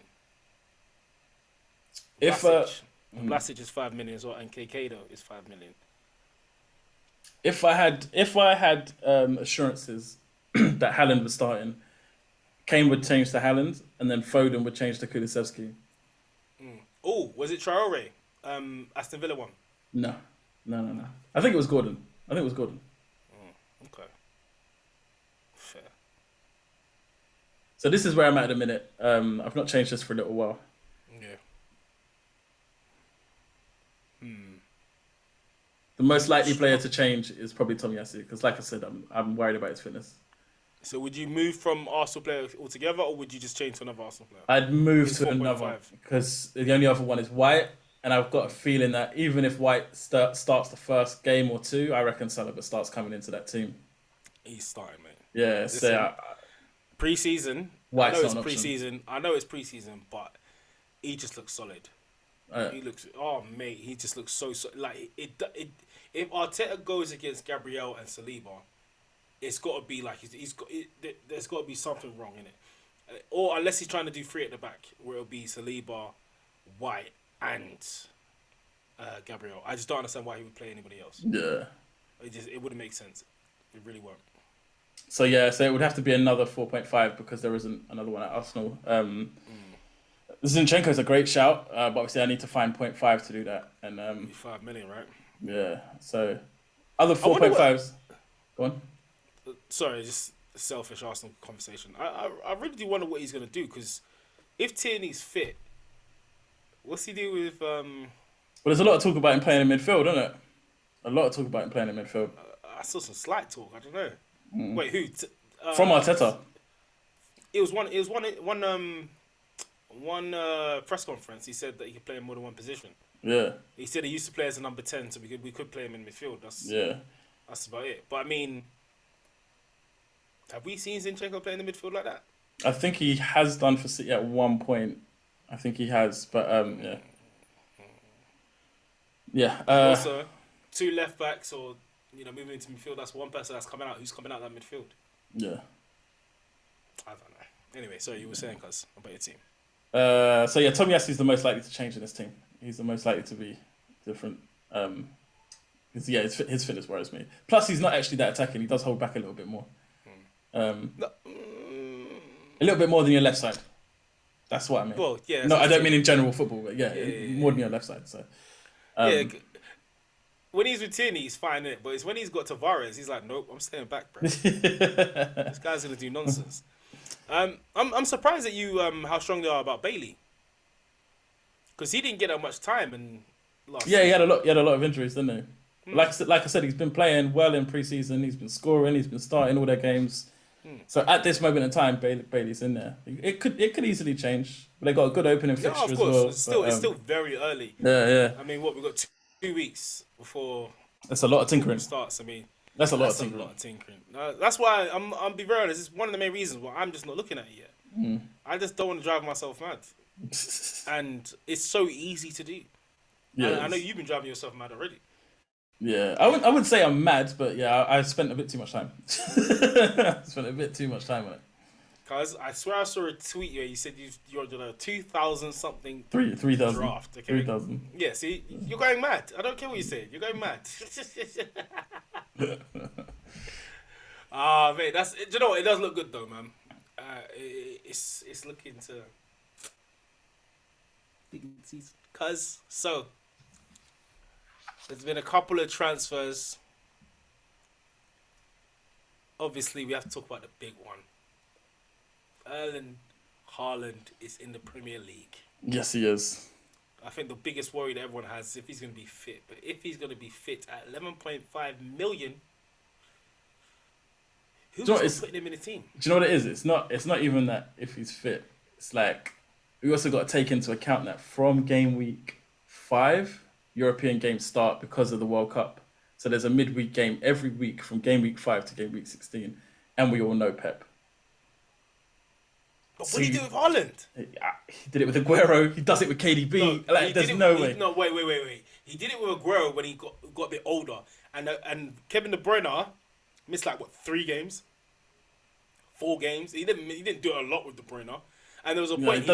Vlasic is 5 million as well, and Caicedo is 5 million. If I had assurances that Haaland was starting, Kane would change to Haaland, and then Foden would change to Kulusevski. Oh, was it Traore? Aston Villa one? No. I think it was Gordon. Okay. Fair. So this is where I'm at the minute. I've not changed this for a little while. Yeah. The most likely player to change is probably Tomiyasu, because like I said, I'm worried about his fitness. So would you move from Arsenal player altogether, or would you just change to another Arsenal player? I'd move to another, because the only other one is White, and I've got a feeling that even if White starts the first game or two, I reckon Saliba starts coming into that team. He's starting, mate. Yeah, so pre-season. White's I know it's pre-season, but he just looks solid. He looks. Oh, mate, he just looks so like it. If Arteta goes against Gabriel and Saliba, it's got to be like there's got to be something wrong in it, or unless he's trying to do three at the back, where it'll be Saliba, White, and Gabriel. I just don't understand why he would play anybody else. Yeah, it wouldn't make sense. It really won't. So it would have to be another 4.5 because there isn't another one at Arsenal. Zinchenko's a great shout, but obviously I need to find 0.5 to do that. And 5 million, right? Yeah. So other 4.5s. Go on. Sorry, just a selfish Arsenal conversation. I really do wonder what he's gonna do, because if Tierney's fit, what's he do with? Well, there's a lot of talk about him playing in midfield, isn't it? A lot of talk about him playing in midfield. I saw some slight talk. I don't know. Wait, who? From Arteta. It was one press conference. He said that he could play in more than one position. Yeah. He said he used to play as a number 10, so we could play him in midfield. That's about it. But I mean, have we seen Zinchenko play in the midfield like that? I think he has done for City at one point. I think he has, but yeah. Yeah. And also, two left backs or moving into midfield. That's one person that's coming out. Who's coming out that midfield? Yeah. I don't know. Anyway, so you were saying, cuz about your team. So yeah, Tomiyasu's the most likely to change in this team. He's the most likely to be different. 'Cause, yeah, his fitness worries me. Plus, he's not actually that attacking. He does hold back a little bit more. No, A little bit more than your left side. That's what I mean. well, yeah. No, I don't mean in general football, but yeah, Yeah. more than your left side. So, Yeah. When he's with Tierney, he's fine in it. But it's when he's got Tavares, he's like, nope, I'm staying back, bro. This guy's gonna do nonsense. I'm surprised at you how strong they are about Bailey, because he didn't get that much time and last. Yeah, he had a lot of injuries, didn't he? Like I said, he's been playing well in pre-season. He's been scoring. He's been starting all their games. So at this moment in time, Bailey's in there. It could easily change. But they got a good opening Yeah, fixture of as course. well. It's still very early. Yeah. I mean, what we've got 2 weeks before That's a lot of tinkering. starts. I mean, That's a lot that's of tinkering. a lot of tinkering. That's why I'm be very honest. It's one of the main reasons why I'm just not looking at it yet. I just don't want to drive myself mad, and it's so easy to do. Yeah, I know you've been driving yourself mad already. Yeah, I wouldn't say I'm mad, but yeah, I spent a bit too much time. I spent a bit too much time on it. Cause I swear I saw a tweet where you said you're doing a 2,000 something 3,000 draft. Okay? 3,000. Yeah, see, you're going mad. I don't care what you say. You're going mad. Mate, do you know what? It does look good though, man. It's looking to. Cause so there's been a couple of transfers. Obviously, we have to talk about the big one. Erling Haaland is in the Premier League. Yes, he is. I think the biggest worry that everyone has is if he's going to be fit. But if he's going to be fit at 11.5 million, who's putting him in the team? Do you know what it is? It's not even that if he's fit. It's like we also got to take into account that from game week 5, European games start because of the World Cup. So there's a midweek game every week from game week 5 to game week 16, and we all know Pep. But what did he do with Haaland? He did it with Aguero. He does it with KDB. There's no way. No, wait. He did it with Aguero when he got a bit older, and Kevin De Bruyne missed 3 games, 4 games. He didn't do a lot with De Bruyne, and there was a point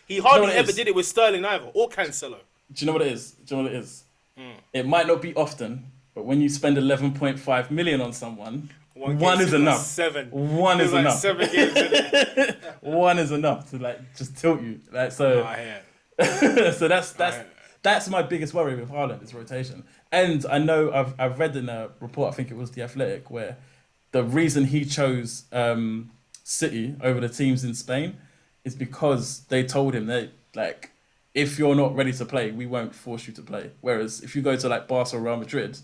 he hardly ever did it with Sterling either or Cancelo. Do you know what it is? It might not be often, but when you spend 11.5 million on someone. One is enough. 7. One is enough. 7 games in it. One is enough to just tilt you. So that's my biggest worry with Haaland is rotation. And I know I've read in a report, I think it was The Athletic, where the reason he chose City over the teams in Spain is because they told him that if you're not ready to play, we won't force you to play. Whereas if you go to Barca or Real Madrid,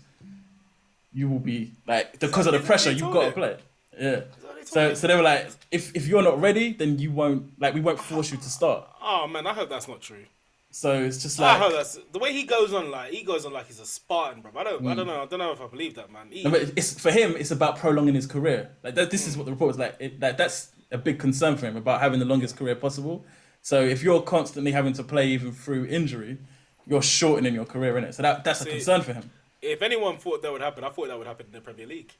you will be because of the pressure, you've got to play. Yeah. So they were like, if you're not ready, then you won't we won't force you to start. Oh man, I hope that's not true. So it's just I hope that's the way he goes on. He's a Spartan, bro. I don't know if I believe that, man. No, but it's for him. It's about prolonging his career. This is what the report was like. That's a big concern for him about having the longest career possible. So if you're constantly having to play even through injury, you're shortening your career, innit? So that's a concern for him. If anyone thought that would happen, I thought that would happen in the Premier League.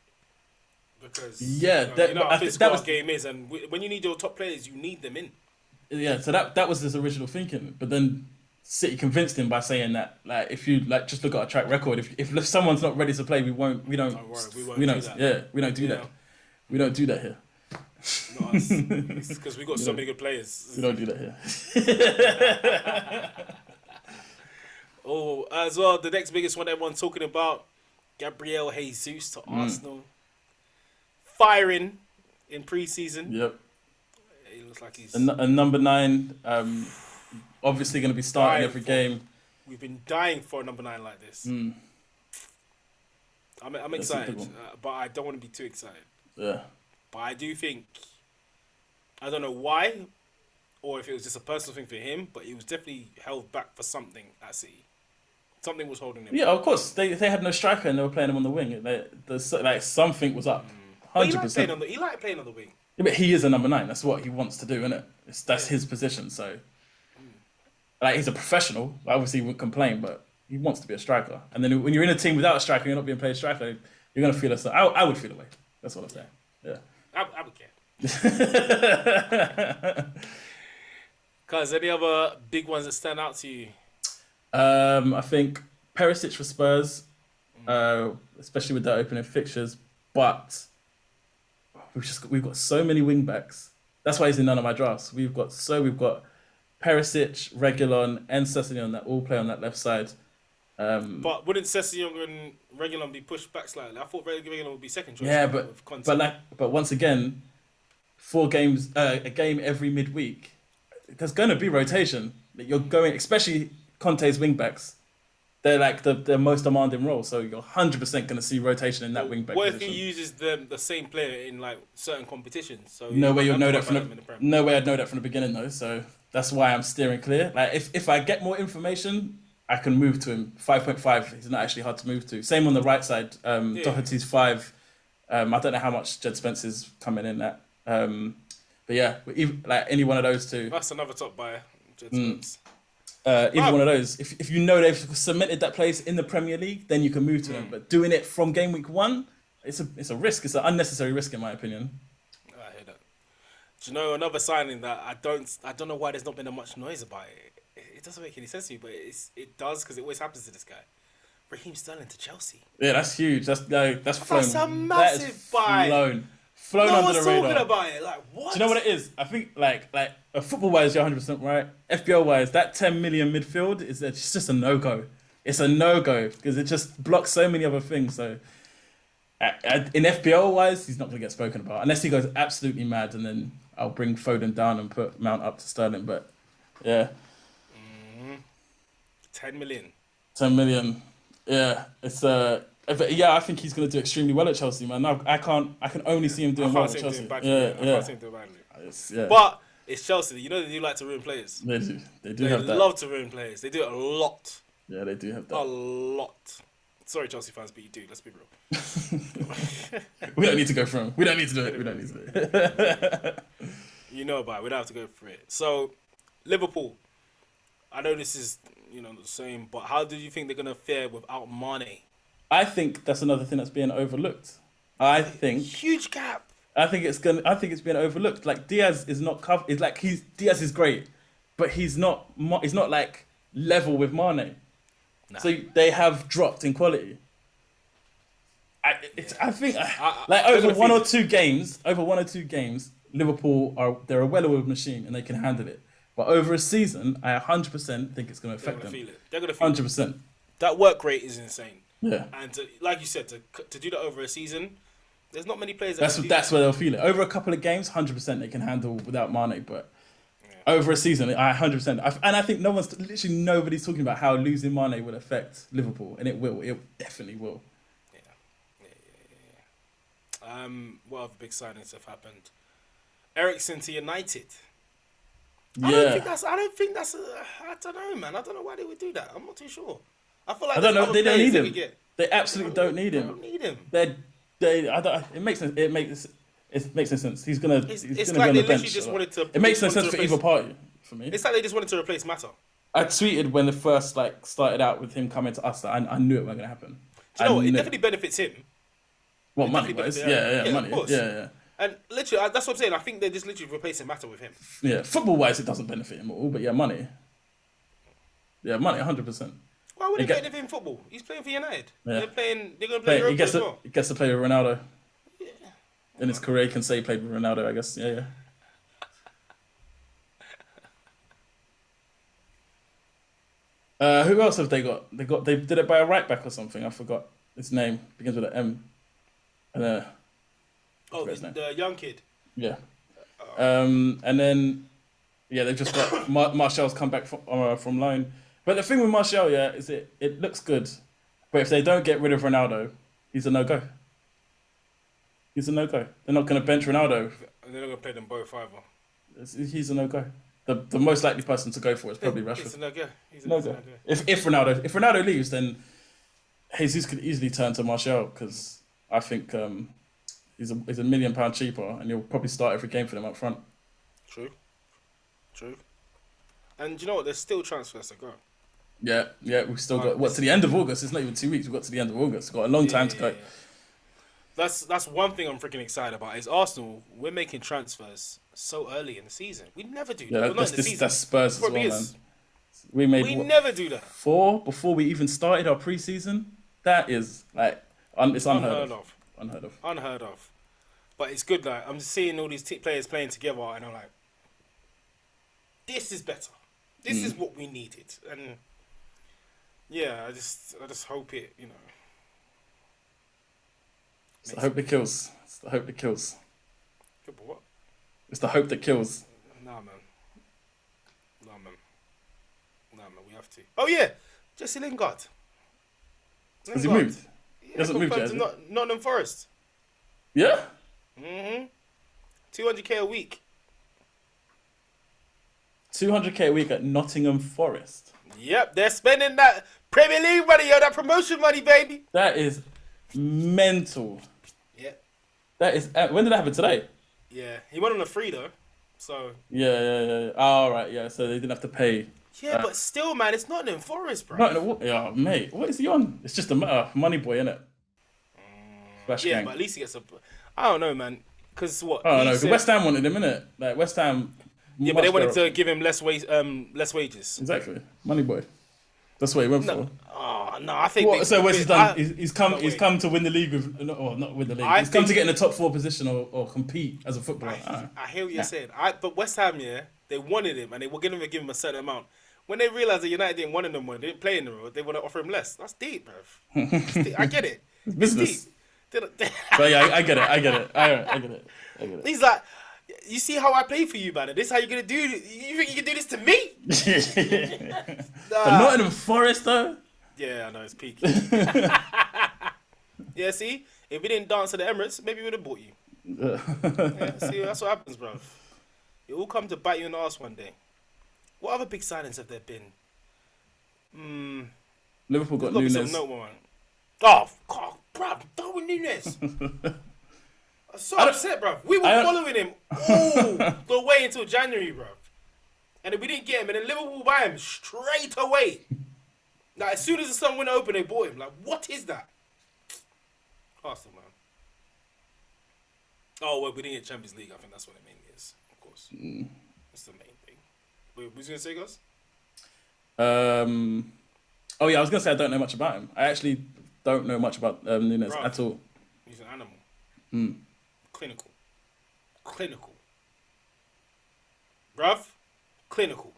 Because how physical our game is, and when you need your top players, you need them in. Yeah, so that was his original thinking, but then City convinced him by saying that if you just look at our track record, if someone's not ready to play, we don't do that. Yeah, we don't do that. We don't do that here. No, it's because we got so many good players. We don't do that here. Oh, as well, the next biggest one everyone's talking about, Gabriel Jesus to Arsenal. Firing in pre-season. Yep. It looks like he's... A number 9, obviously going to be starting every game. We've been dying for a number 9 like this. I'm excited, but I don't want to be too excited. Yeah. But I do think... I don't know why, or if it was just a personal thing for him, but he was definitely held back for something at City. Something was holding him. Yeah, of course. They had no striker and they were playing him on the wing. Something was up. 100%. He liked playing on the wing. Yeah, but he is a number 9. That's what he wants to do, isn't it? That's his position. So, he's a professional. Obviously, he wouldn't complain, but he wants to be a striker. And then when you're in a team without a striker, you're not being played striker, you're gonna feel a. I would feel away. That's what I'm saying. Yeah. I would care. Cause any other big ones that stand out to you? I think Perisic for Spurs, especially with their opening fixtures, but we've got so many wing backs. That's why he's in none of my drafts. We've got Perisic, Reguilon, and Sessegnon that all play on that left side. But wouldn't Sessegnon and Reguilon be pushed back slightly? I thought Reguilon would be second choice. Yeah, but once again, 4 games, a game every midweek. There's going to be rotation. You're going, especially Conte's wing backs. They're like the most demanding role, so you're 100% going to see rotation in that wing back. What position. if he uses the same player in like certain competitions? So no way you'd know that from the beginning though. So that's why I'm steering clear. Like if I get more information, I can move to him. 5.5 is not actually hard to move to. Same on the right side. Doherty's 5. I don't know how much Jed Spence's coming in at. But yeah, even, like any one of those two. That's another top buyer, Jed Spence. Either one of those. If you know they've cemented that place in the Premier League, then you can move to them. But doing it from game week 1, it's a risk. It's an unnecessary risk in my opinion. I hear that. Do you know another signing that I don't know why there's not been much noise about it. It doesn't make any sense to me, but it does because it always happens to this guy. Raheem Sterling to Chelsea. Yeah, that's huge. That's flown. That's a massive buy. Flown no under the radar. talking about it. Like what? Do you know what it is? I think like football wise, you're 100% right. FPL wise, that 10 million midfield it's just a no go. It's a no go because it just blocks so many other things. So in FPL wise, he's not going to get spoken about unless he goes absolutely mad, and then I'll bring Foden down and put Mount up to Sterling. But yeah, 10 million. 10 million. Yeah, it's But yeah, I think he's going to do extremely well at Chelsea, man. I can only see him doing well at Chelsea. I can't see him doing badly. Yeah. But it's Chelsea. You know they do like to ruin players. They do. They have that. They love to ruin players. They do it a lot. Yeah, they do have that. A lot. Sorry, Chelsea fans, but you do. Let's be real. We don't need to go through them. We don't need to do it. You know about it. We don't have to go through it. So, Liverpool. I know this is the same, but how do you think they're going to fare without Mane? I think that's another thing that's being overlooked. I think huge gap. I think it's being overlooked. Like Diaz is not covered. It's like Diaz is great, but he's not like level with Mane. Nah. So they have dropped in quality. I think over one or two games, Liverpool they're a well-oiled machine and they can handle it. But over a season, I 100% think it's going to affect them. They're going to feel it. 100%. That work rate is insane. Yeah, and like you said, to do that over a season, there's not many players. That's where they'll feel it. Over a couple of games, 100% they can handle without Mane. But over a season, I 100%. And I think nobody's talking about how losing Mane will affect Liverpool, and it will. It definitely will. Yeah. What other big signings have happened? Eriksen to United. Yeah. I don't think that's. I don't know, man. I don't know why they would do that. I'm not too sure. I feel like I don't know. They don't need him. They absolutely don't need him. They don't need him. It makes no sense. He's gonna it's be like on the they bench. just wanted to. It makes no sense for either party for me. It's like they just wanted to replace Mata. I tweeted when it first started out with him coming to us that I knew it wasn't gonna happen. Do you know what? It definitely benefits him. What, money wise? Yeah, money. Yeah. And literally, that's what I'm saying. I think they're just literally replacing Mata with him. Yeah, football wise, it doesn't benefit him at all. But yeah, money. Yeah, money, 100%. Why would he get in football? He's playing for United. Yeah. They're going to play Europa as well. He gets to play with Ronaldo. Yeah. In his career, he can say he played with Ronaldo, I guess. Yeah. Who else have they got? They did it by a right back or something. I forgot his name. Begins with an M. And the young kid. Yeah. And then they've just got Martial's come back from loan. But the thing with Martial, is it looks good. But if they don't get rid of Ronaldo, he's a no-go. He's a no-go. They're not going to bench Ronaldo. They're not going to play them both either. He's a no-go. The most likely person to go for is probably Rashford. He's a no-go. No-go. If Ronaldo leaves, then Jesus could easily turn to Martial because I think he's £1 million cheaper and he'll probably start every game for them up front. True. And you know what? There's still transfers to go. Yeah. We've still got what to the end of August. It's not even 2 weeks. We've got to the end of August. We've got a long time to go. That's one thing I'm freaking excited about is Arsenal. We're making transfers so early in the season. We never do that. Yeah, Well, not in the season. that's Spurs as well, Probably man. is. We made We never do that. 4 before we even started our pre-season. That is like it's Unheard of. Unheard of. Unheard of. But it's good. Like I'm just seeing all these players playing together, and I'm like, this is better. This is what we needed. And yeah, I just hope it. It's the hope that kills. It's the hope that kills. What? It's the hope that kills. Nah, man. We have to. Oh yeah, Jesse Lingard. Has he moved? He hasn't moved yet. to Nottingham Forest. Yeah. 200k a week. 200k a week at Nottingham Forest. Yep, they're spending that Premier League money, that promotion money, baby. That is mental. Yeah. That is. When did that happen? Today? Yeah, he went on a free though, so. Yeah. Oh, right, yeah. So they didn't have to pay. Yeah, but still, man, it's Nottingham Forest, bro. Yeah, mate. What is he on? It's just a money boy, innit? Yeah, but at least he gets a. I don't know, man. Because what? Oh no, West Ham wanted him, innit? Like West Ham. Yeah, but they wanted to give him less wages. Exactly, money boy. That's what he went for. Oh no, I think. So what's he done? He's come to win the league with, not win the league. He's come to get in the top 4 position or compete as a footballer. I hear what you're saying. But West Ham, they wanted him and they were going to give him a certain amount. When they realized that United didn't want him no more, they didn't play in the road, they want to offer him less. That's deep, bruv. I get it. It's business. But yeah, I get it. I get it. He's like, you see how I play for you, man. This is how you're gonna do it. You think you can do this to me? But Nottingham Forest, though. Yeah, I know it's peak. Yeah, see, if we didn't dance at the Emirates, maybe we would have bought you. Yeah, see, that's what happens, bro. It will come to bite you in the ass one day. What other big signings have there been? Liverpool got There's Nunes. some one. Oh, God, bruv, done with Nunes. I'm so upset, bruv. We were following him all the way until January, bruv. And then we didn't get him, and then Liverpool buy him straight away. Like, as soon as the sun went open, they bought him. Like, what is that? Arsenal, man. Oh, well, we didn't get Champions League. I think that's what it mainly is, of course. That's the main thing. Wait, who's going to say, guys? Oh, yeah, I was going to say I don't know much about him. I actually don't know much about Nunes at all. He's an animal. Clinical. Bruv, clinical.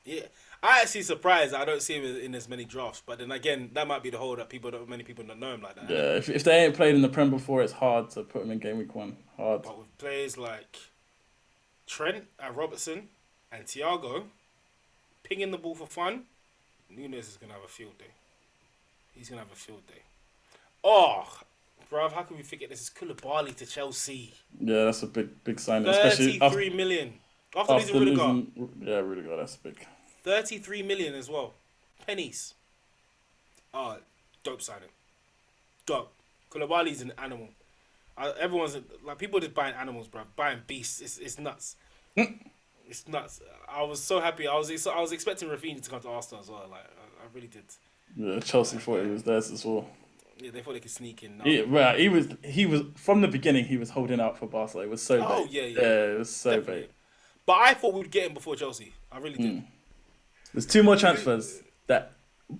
Yeah. I actually surprised I don't see him in as many drafts, but then again, that might be the whole that many people don't know him like that. Yeah, if they ain't played in the Prem before, it's hard to put him in game week 1. Hard. But with players like Trent and Robertson and Thiago pinging the ball for fun, Nunes is gonna have a field day. He's gonna have a field day. Oh, bruv, how can we forget this? Is Koulibaly to Chelsea? Yeah, that's a big signing. 33 million. After losing Rudiger. Yeah, Rudiger, that's big. 33 million as well. Pennies. Oh, dope signing. Dope. Koulibaly's an animal. Everyone's like, people just buying animals, bro. Buying beasts. It's nuts. It's nuts. I was so happy. I was expecting Rafinha to come to Arsenal as well. Like, I really did. Yeah, Chelsea thought he was theirs as well. Yeah, they thought they could sneak in. He was from the beginning. He was holding out for Barcelona. It was so big. Oh yeah. It was so big. But I thought we'd get him before Chelsea. I really did. There's 2 more transfers that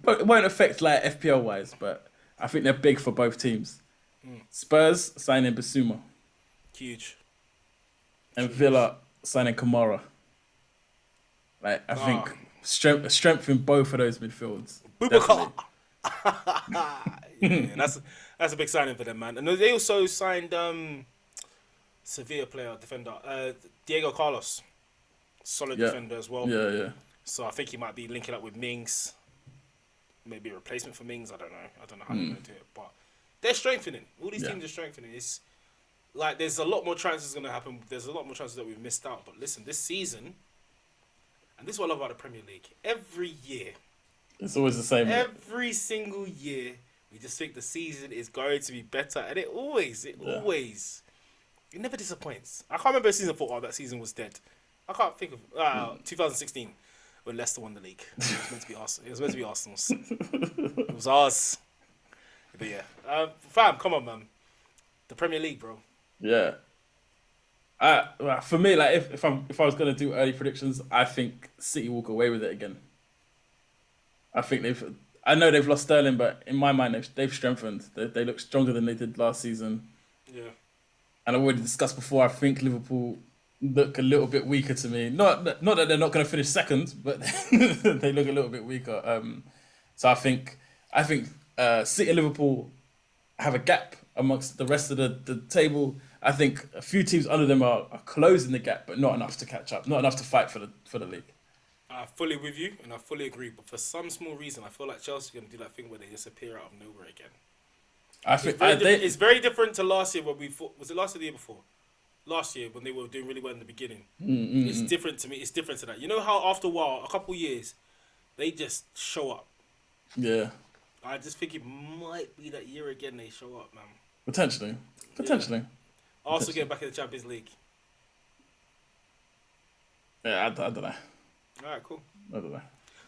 won't affect like FPL wise, but I think they're big for both teams. Spurs signing Bissouma. Huge. And Villa signing Kamara. Like I think strength in both of those midfields. Boubacar. Yeah, that's a big signing for them, man. And they also signed Sevilla defender Diego Carlos, solid defender as well. Yeah. So I think he might be linking up with Mings, maybe a replacement for Mings. I don't know how they're going to do it, but they're strengthening. All these teams are strengthening. It's like there's a lot more transfers going to happen. There's a lot more transfers that we've missed out. But listen, this season, and this is what I love about the Premier League. Every year, it's always the same. Every single year, we just think the season is going to be better, and it never disappoints. I can't remember a season I thought, that season was dead. I can't think of 2016. when Leicester won the league. It was meant to be Arsenal. It was meant to be Arsenal's. It was ours. But yeah, fam, come on, man. The Premier League, bro. Yeah. For me, like if I was gonna do early predictions, I think City walk away with it again. I know they've lost Sterling, but in my mind they've strengthened. They look stronger than they did last season. Yeah. And I already discussed before. I think Liverpool look a little bit weaker to me. Not that they're not going to finish second, but they look a little bit weaker. So I think City and Liverpool have a gap amongst the rest of the table. I think a few teams under them are closing the gap, but not enough to catch up. Not enough to fight for the league. I'm fully with you, and I fully agree. But for some small reason, I feel like Chelsea are going to do that thing where they just appear out of nowhere again. I think it's very different to last year when we fought. Was it last year or the year before? Last year when they were doing really well in the beginning. It's different to me. It's different to that. You know how after a while, a couple of years, they just show up. Yeah. I just think it might be that year again they show up, man. Potentially. Yeah. Also get back in the Champions League. Yeah, I don't know. All right, cool. I don't know.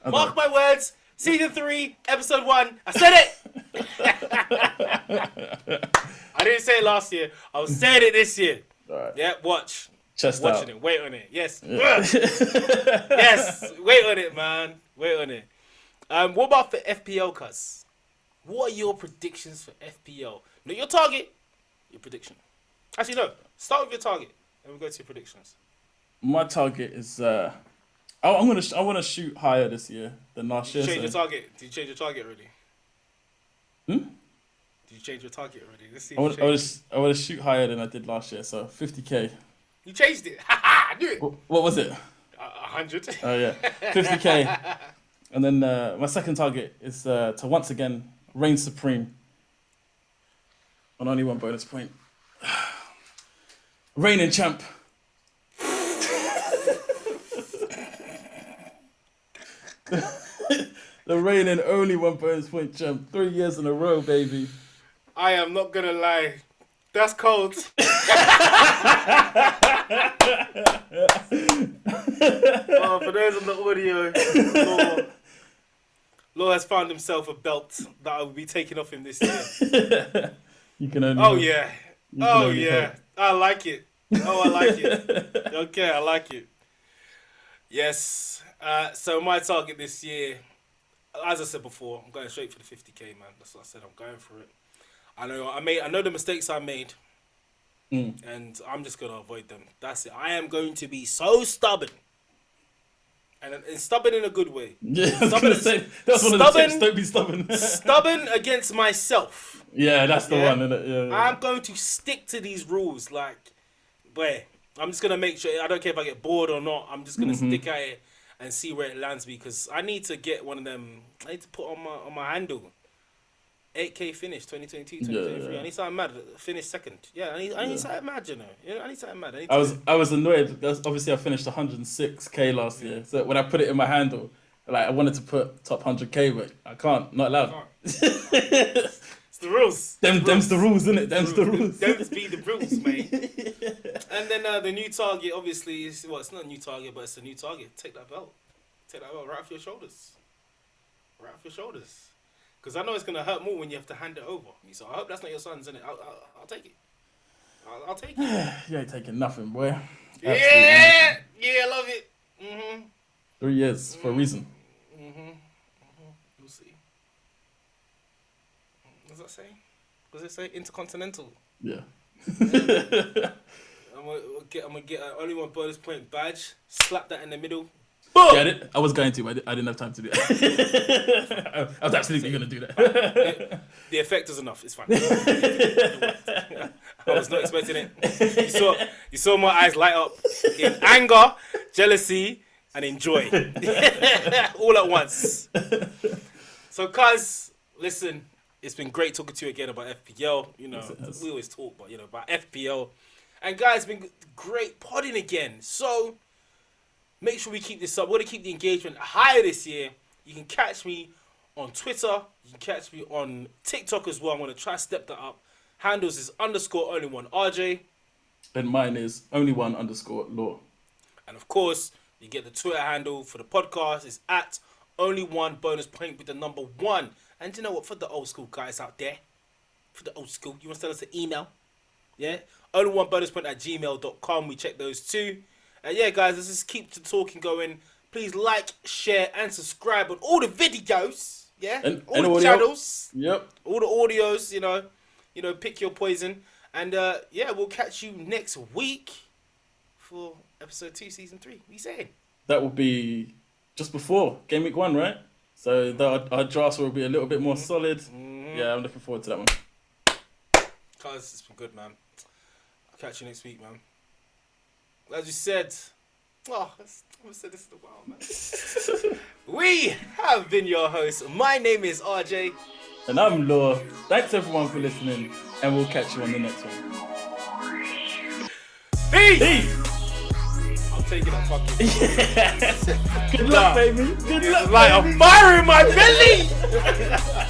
Mark my words. Season 3, episode 1. I said it. I didn't say it last year. I was saying it this year. All right. Yeah, watch. Chest Watching out. it. Wait on it. Yes. Yeah. Yes. Wait on it, man. Wait on it. What about for FPL, cuz? What are your predictions for FPL? Not your target, your prediction. Actually, no. Start with your target, and we'll go to your predictions. My target is I want to shoot higher this year than last year. Did you change your target? Did you change your target already? Hmm? Did you change your target already? Let's see. I want to shoot higher than I did last year, so 50k. You changed it. I knew it. What was it? 100. Oh yeah, 50k. And then my second target is to once again reign supreme on only one bonus point. Reigning champ. The reigning only one bonus point champ. 3 years in a row, baby. I am not gonna lie. That's cold. Oh, for those on the audio, Law has found himself a belt that I will be taking off him this year. You can only. Oh yeah. can Oh only yeah. hope. I like it. Oh, I like it. Okay, I like it. Yes. So my target this year, as I said before, I'm going straight for the 50k, man. That's what I said. I'm going for it. I know the mistakes I made, and I'm just gonna avoid them. That's it. I am going to be so stubborn, and stubborn in a good way. Yeah, I was gonna say that's one of the tips. Don't be stubborn. Stubborn against myself. Yeah, that's the one, isn't it? Yeah. I'm going to stick to these rules. Like, boy, I'm just gonna make sure. I don't care if I get bored or not. I'm just gonna stick at it and see where it lands me, because I need to get one of them. I need to put on my handle. 8K finish 2022, 2023. Yeah. I need something mad. Finish second. Yeah, I need something mad, you know. I need something mad. I was annoyed because obviously I finished 106k last year. So when I put it in my handle, like I wanted to put top 100k, but I can't. Not allowed. It's the rules. Them's the rules, isn't it? Them's the rules. Them's be the rules, mate. And then the new target, obviously, is it's not a new target, but it's a new target. Take that belt. Take that belt right off your shoulders. Right off your shoulders. Because I know it's going to hurt more when you have to hand it over. So I hope that's not your son's, innit? I'll take it. I'll take it. You ain't taking nothing, boy. Yeah, I love it. 3 years for a reason. We'll see. What does that say? What does it say? Intercontinental. Yeah. I'm gonna get only one bonus point badge. Slap that in the middle. Yeah, I was going to, but I didn't have time to do that. I was absolutely going to do that. The effect is enough. It's fine. I was not expecting it. You saw my eyes light up in anger, jealousy, and in joy, all at once. So, cuz, listen, it's been great talking to you again about FPL. You know, we always talk, but about FPL. And guys, it's been great podding again. So, make sure we keep this up. We're going to keep the engagement higher this year. You can catch me on Twitter. You can catch me on TikTok as well. I'm going to try to step that up. Handles is _only1RJ. And mine is only1_law. And of course, You get the Twitter handle for the podcast. It's at only one bonus point with the number 1. And you know what? For the old school guys out there, for the old school, you want to send us an email? Yeah? Only one bonus point at gmail.com. We check those too. And yeah, guys, let's just keep the talking going. Please like, share, and subscribe on all the videos. Yeah? All the audio. channels. Yep. All the audios, you know, pick your poison. And yeah, we'll catch you next week for episode 2, season 3. What are you saying? That will be just before game week 1, right? So our drafts will be a little bit more solid. Yeah, I'm looking forward to that one. Cuz, it's been good, man. I'll catch you next week, man. As you said, I haven't said this in a while, man. We have been your hosts. My name is RJ. And I'm Law. Thanks everyone for listening, and we'll catch you on the next one. Peace! I'm taking that fucking. Yeah. Good luck, baby. Good luck, Like baby. a fire in my belly!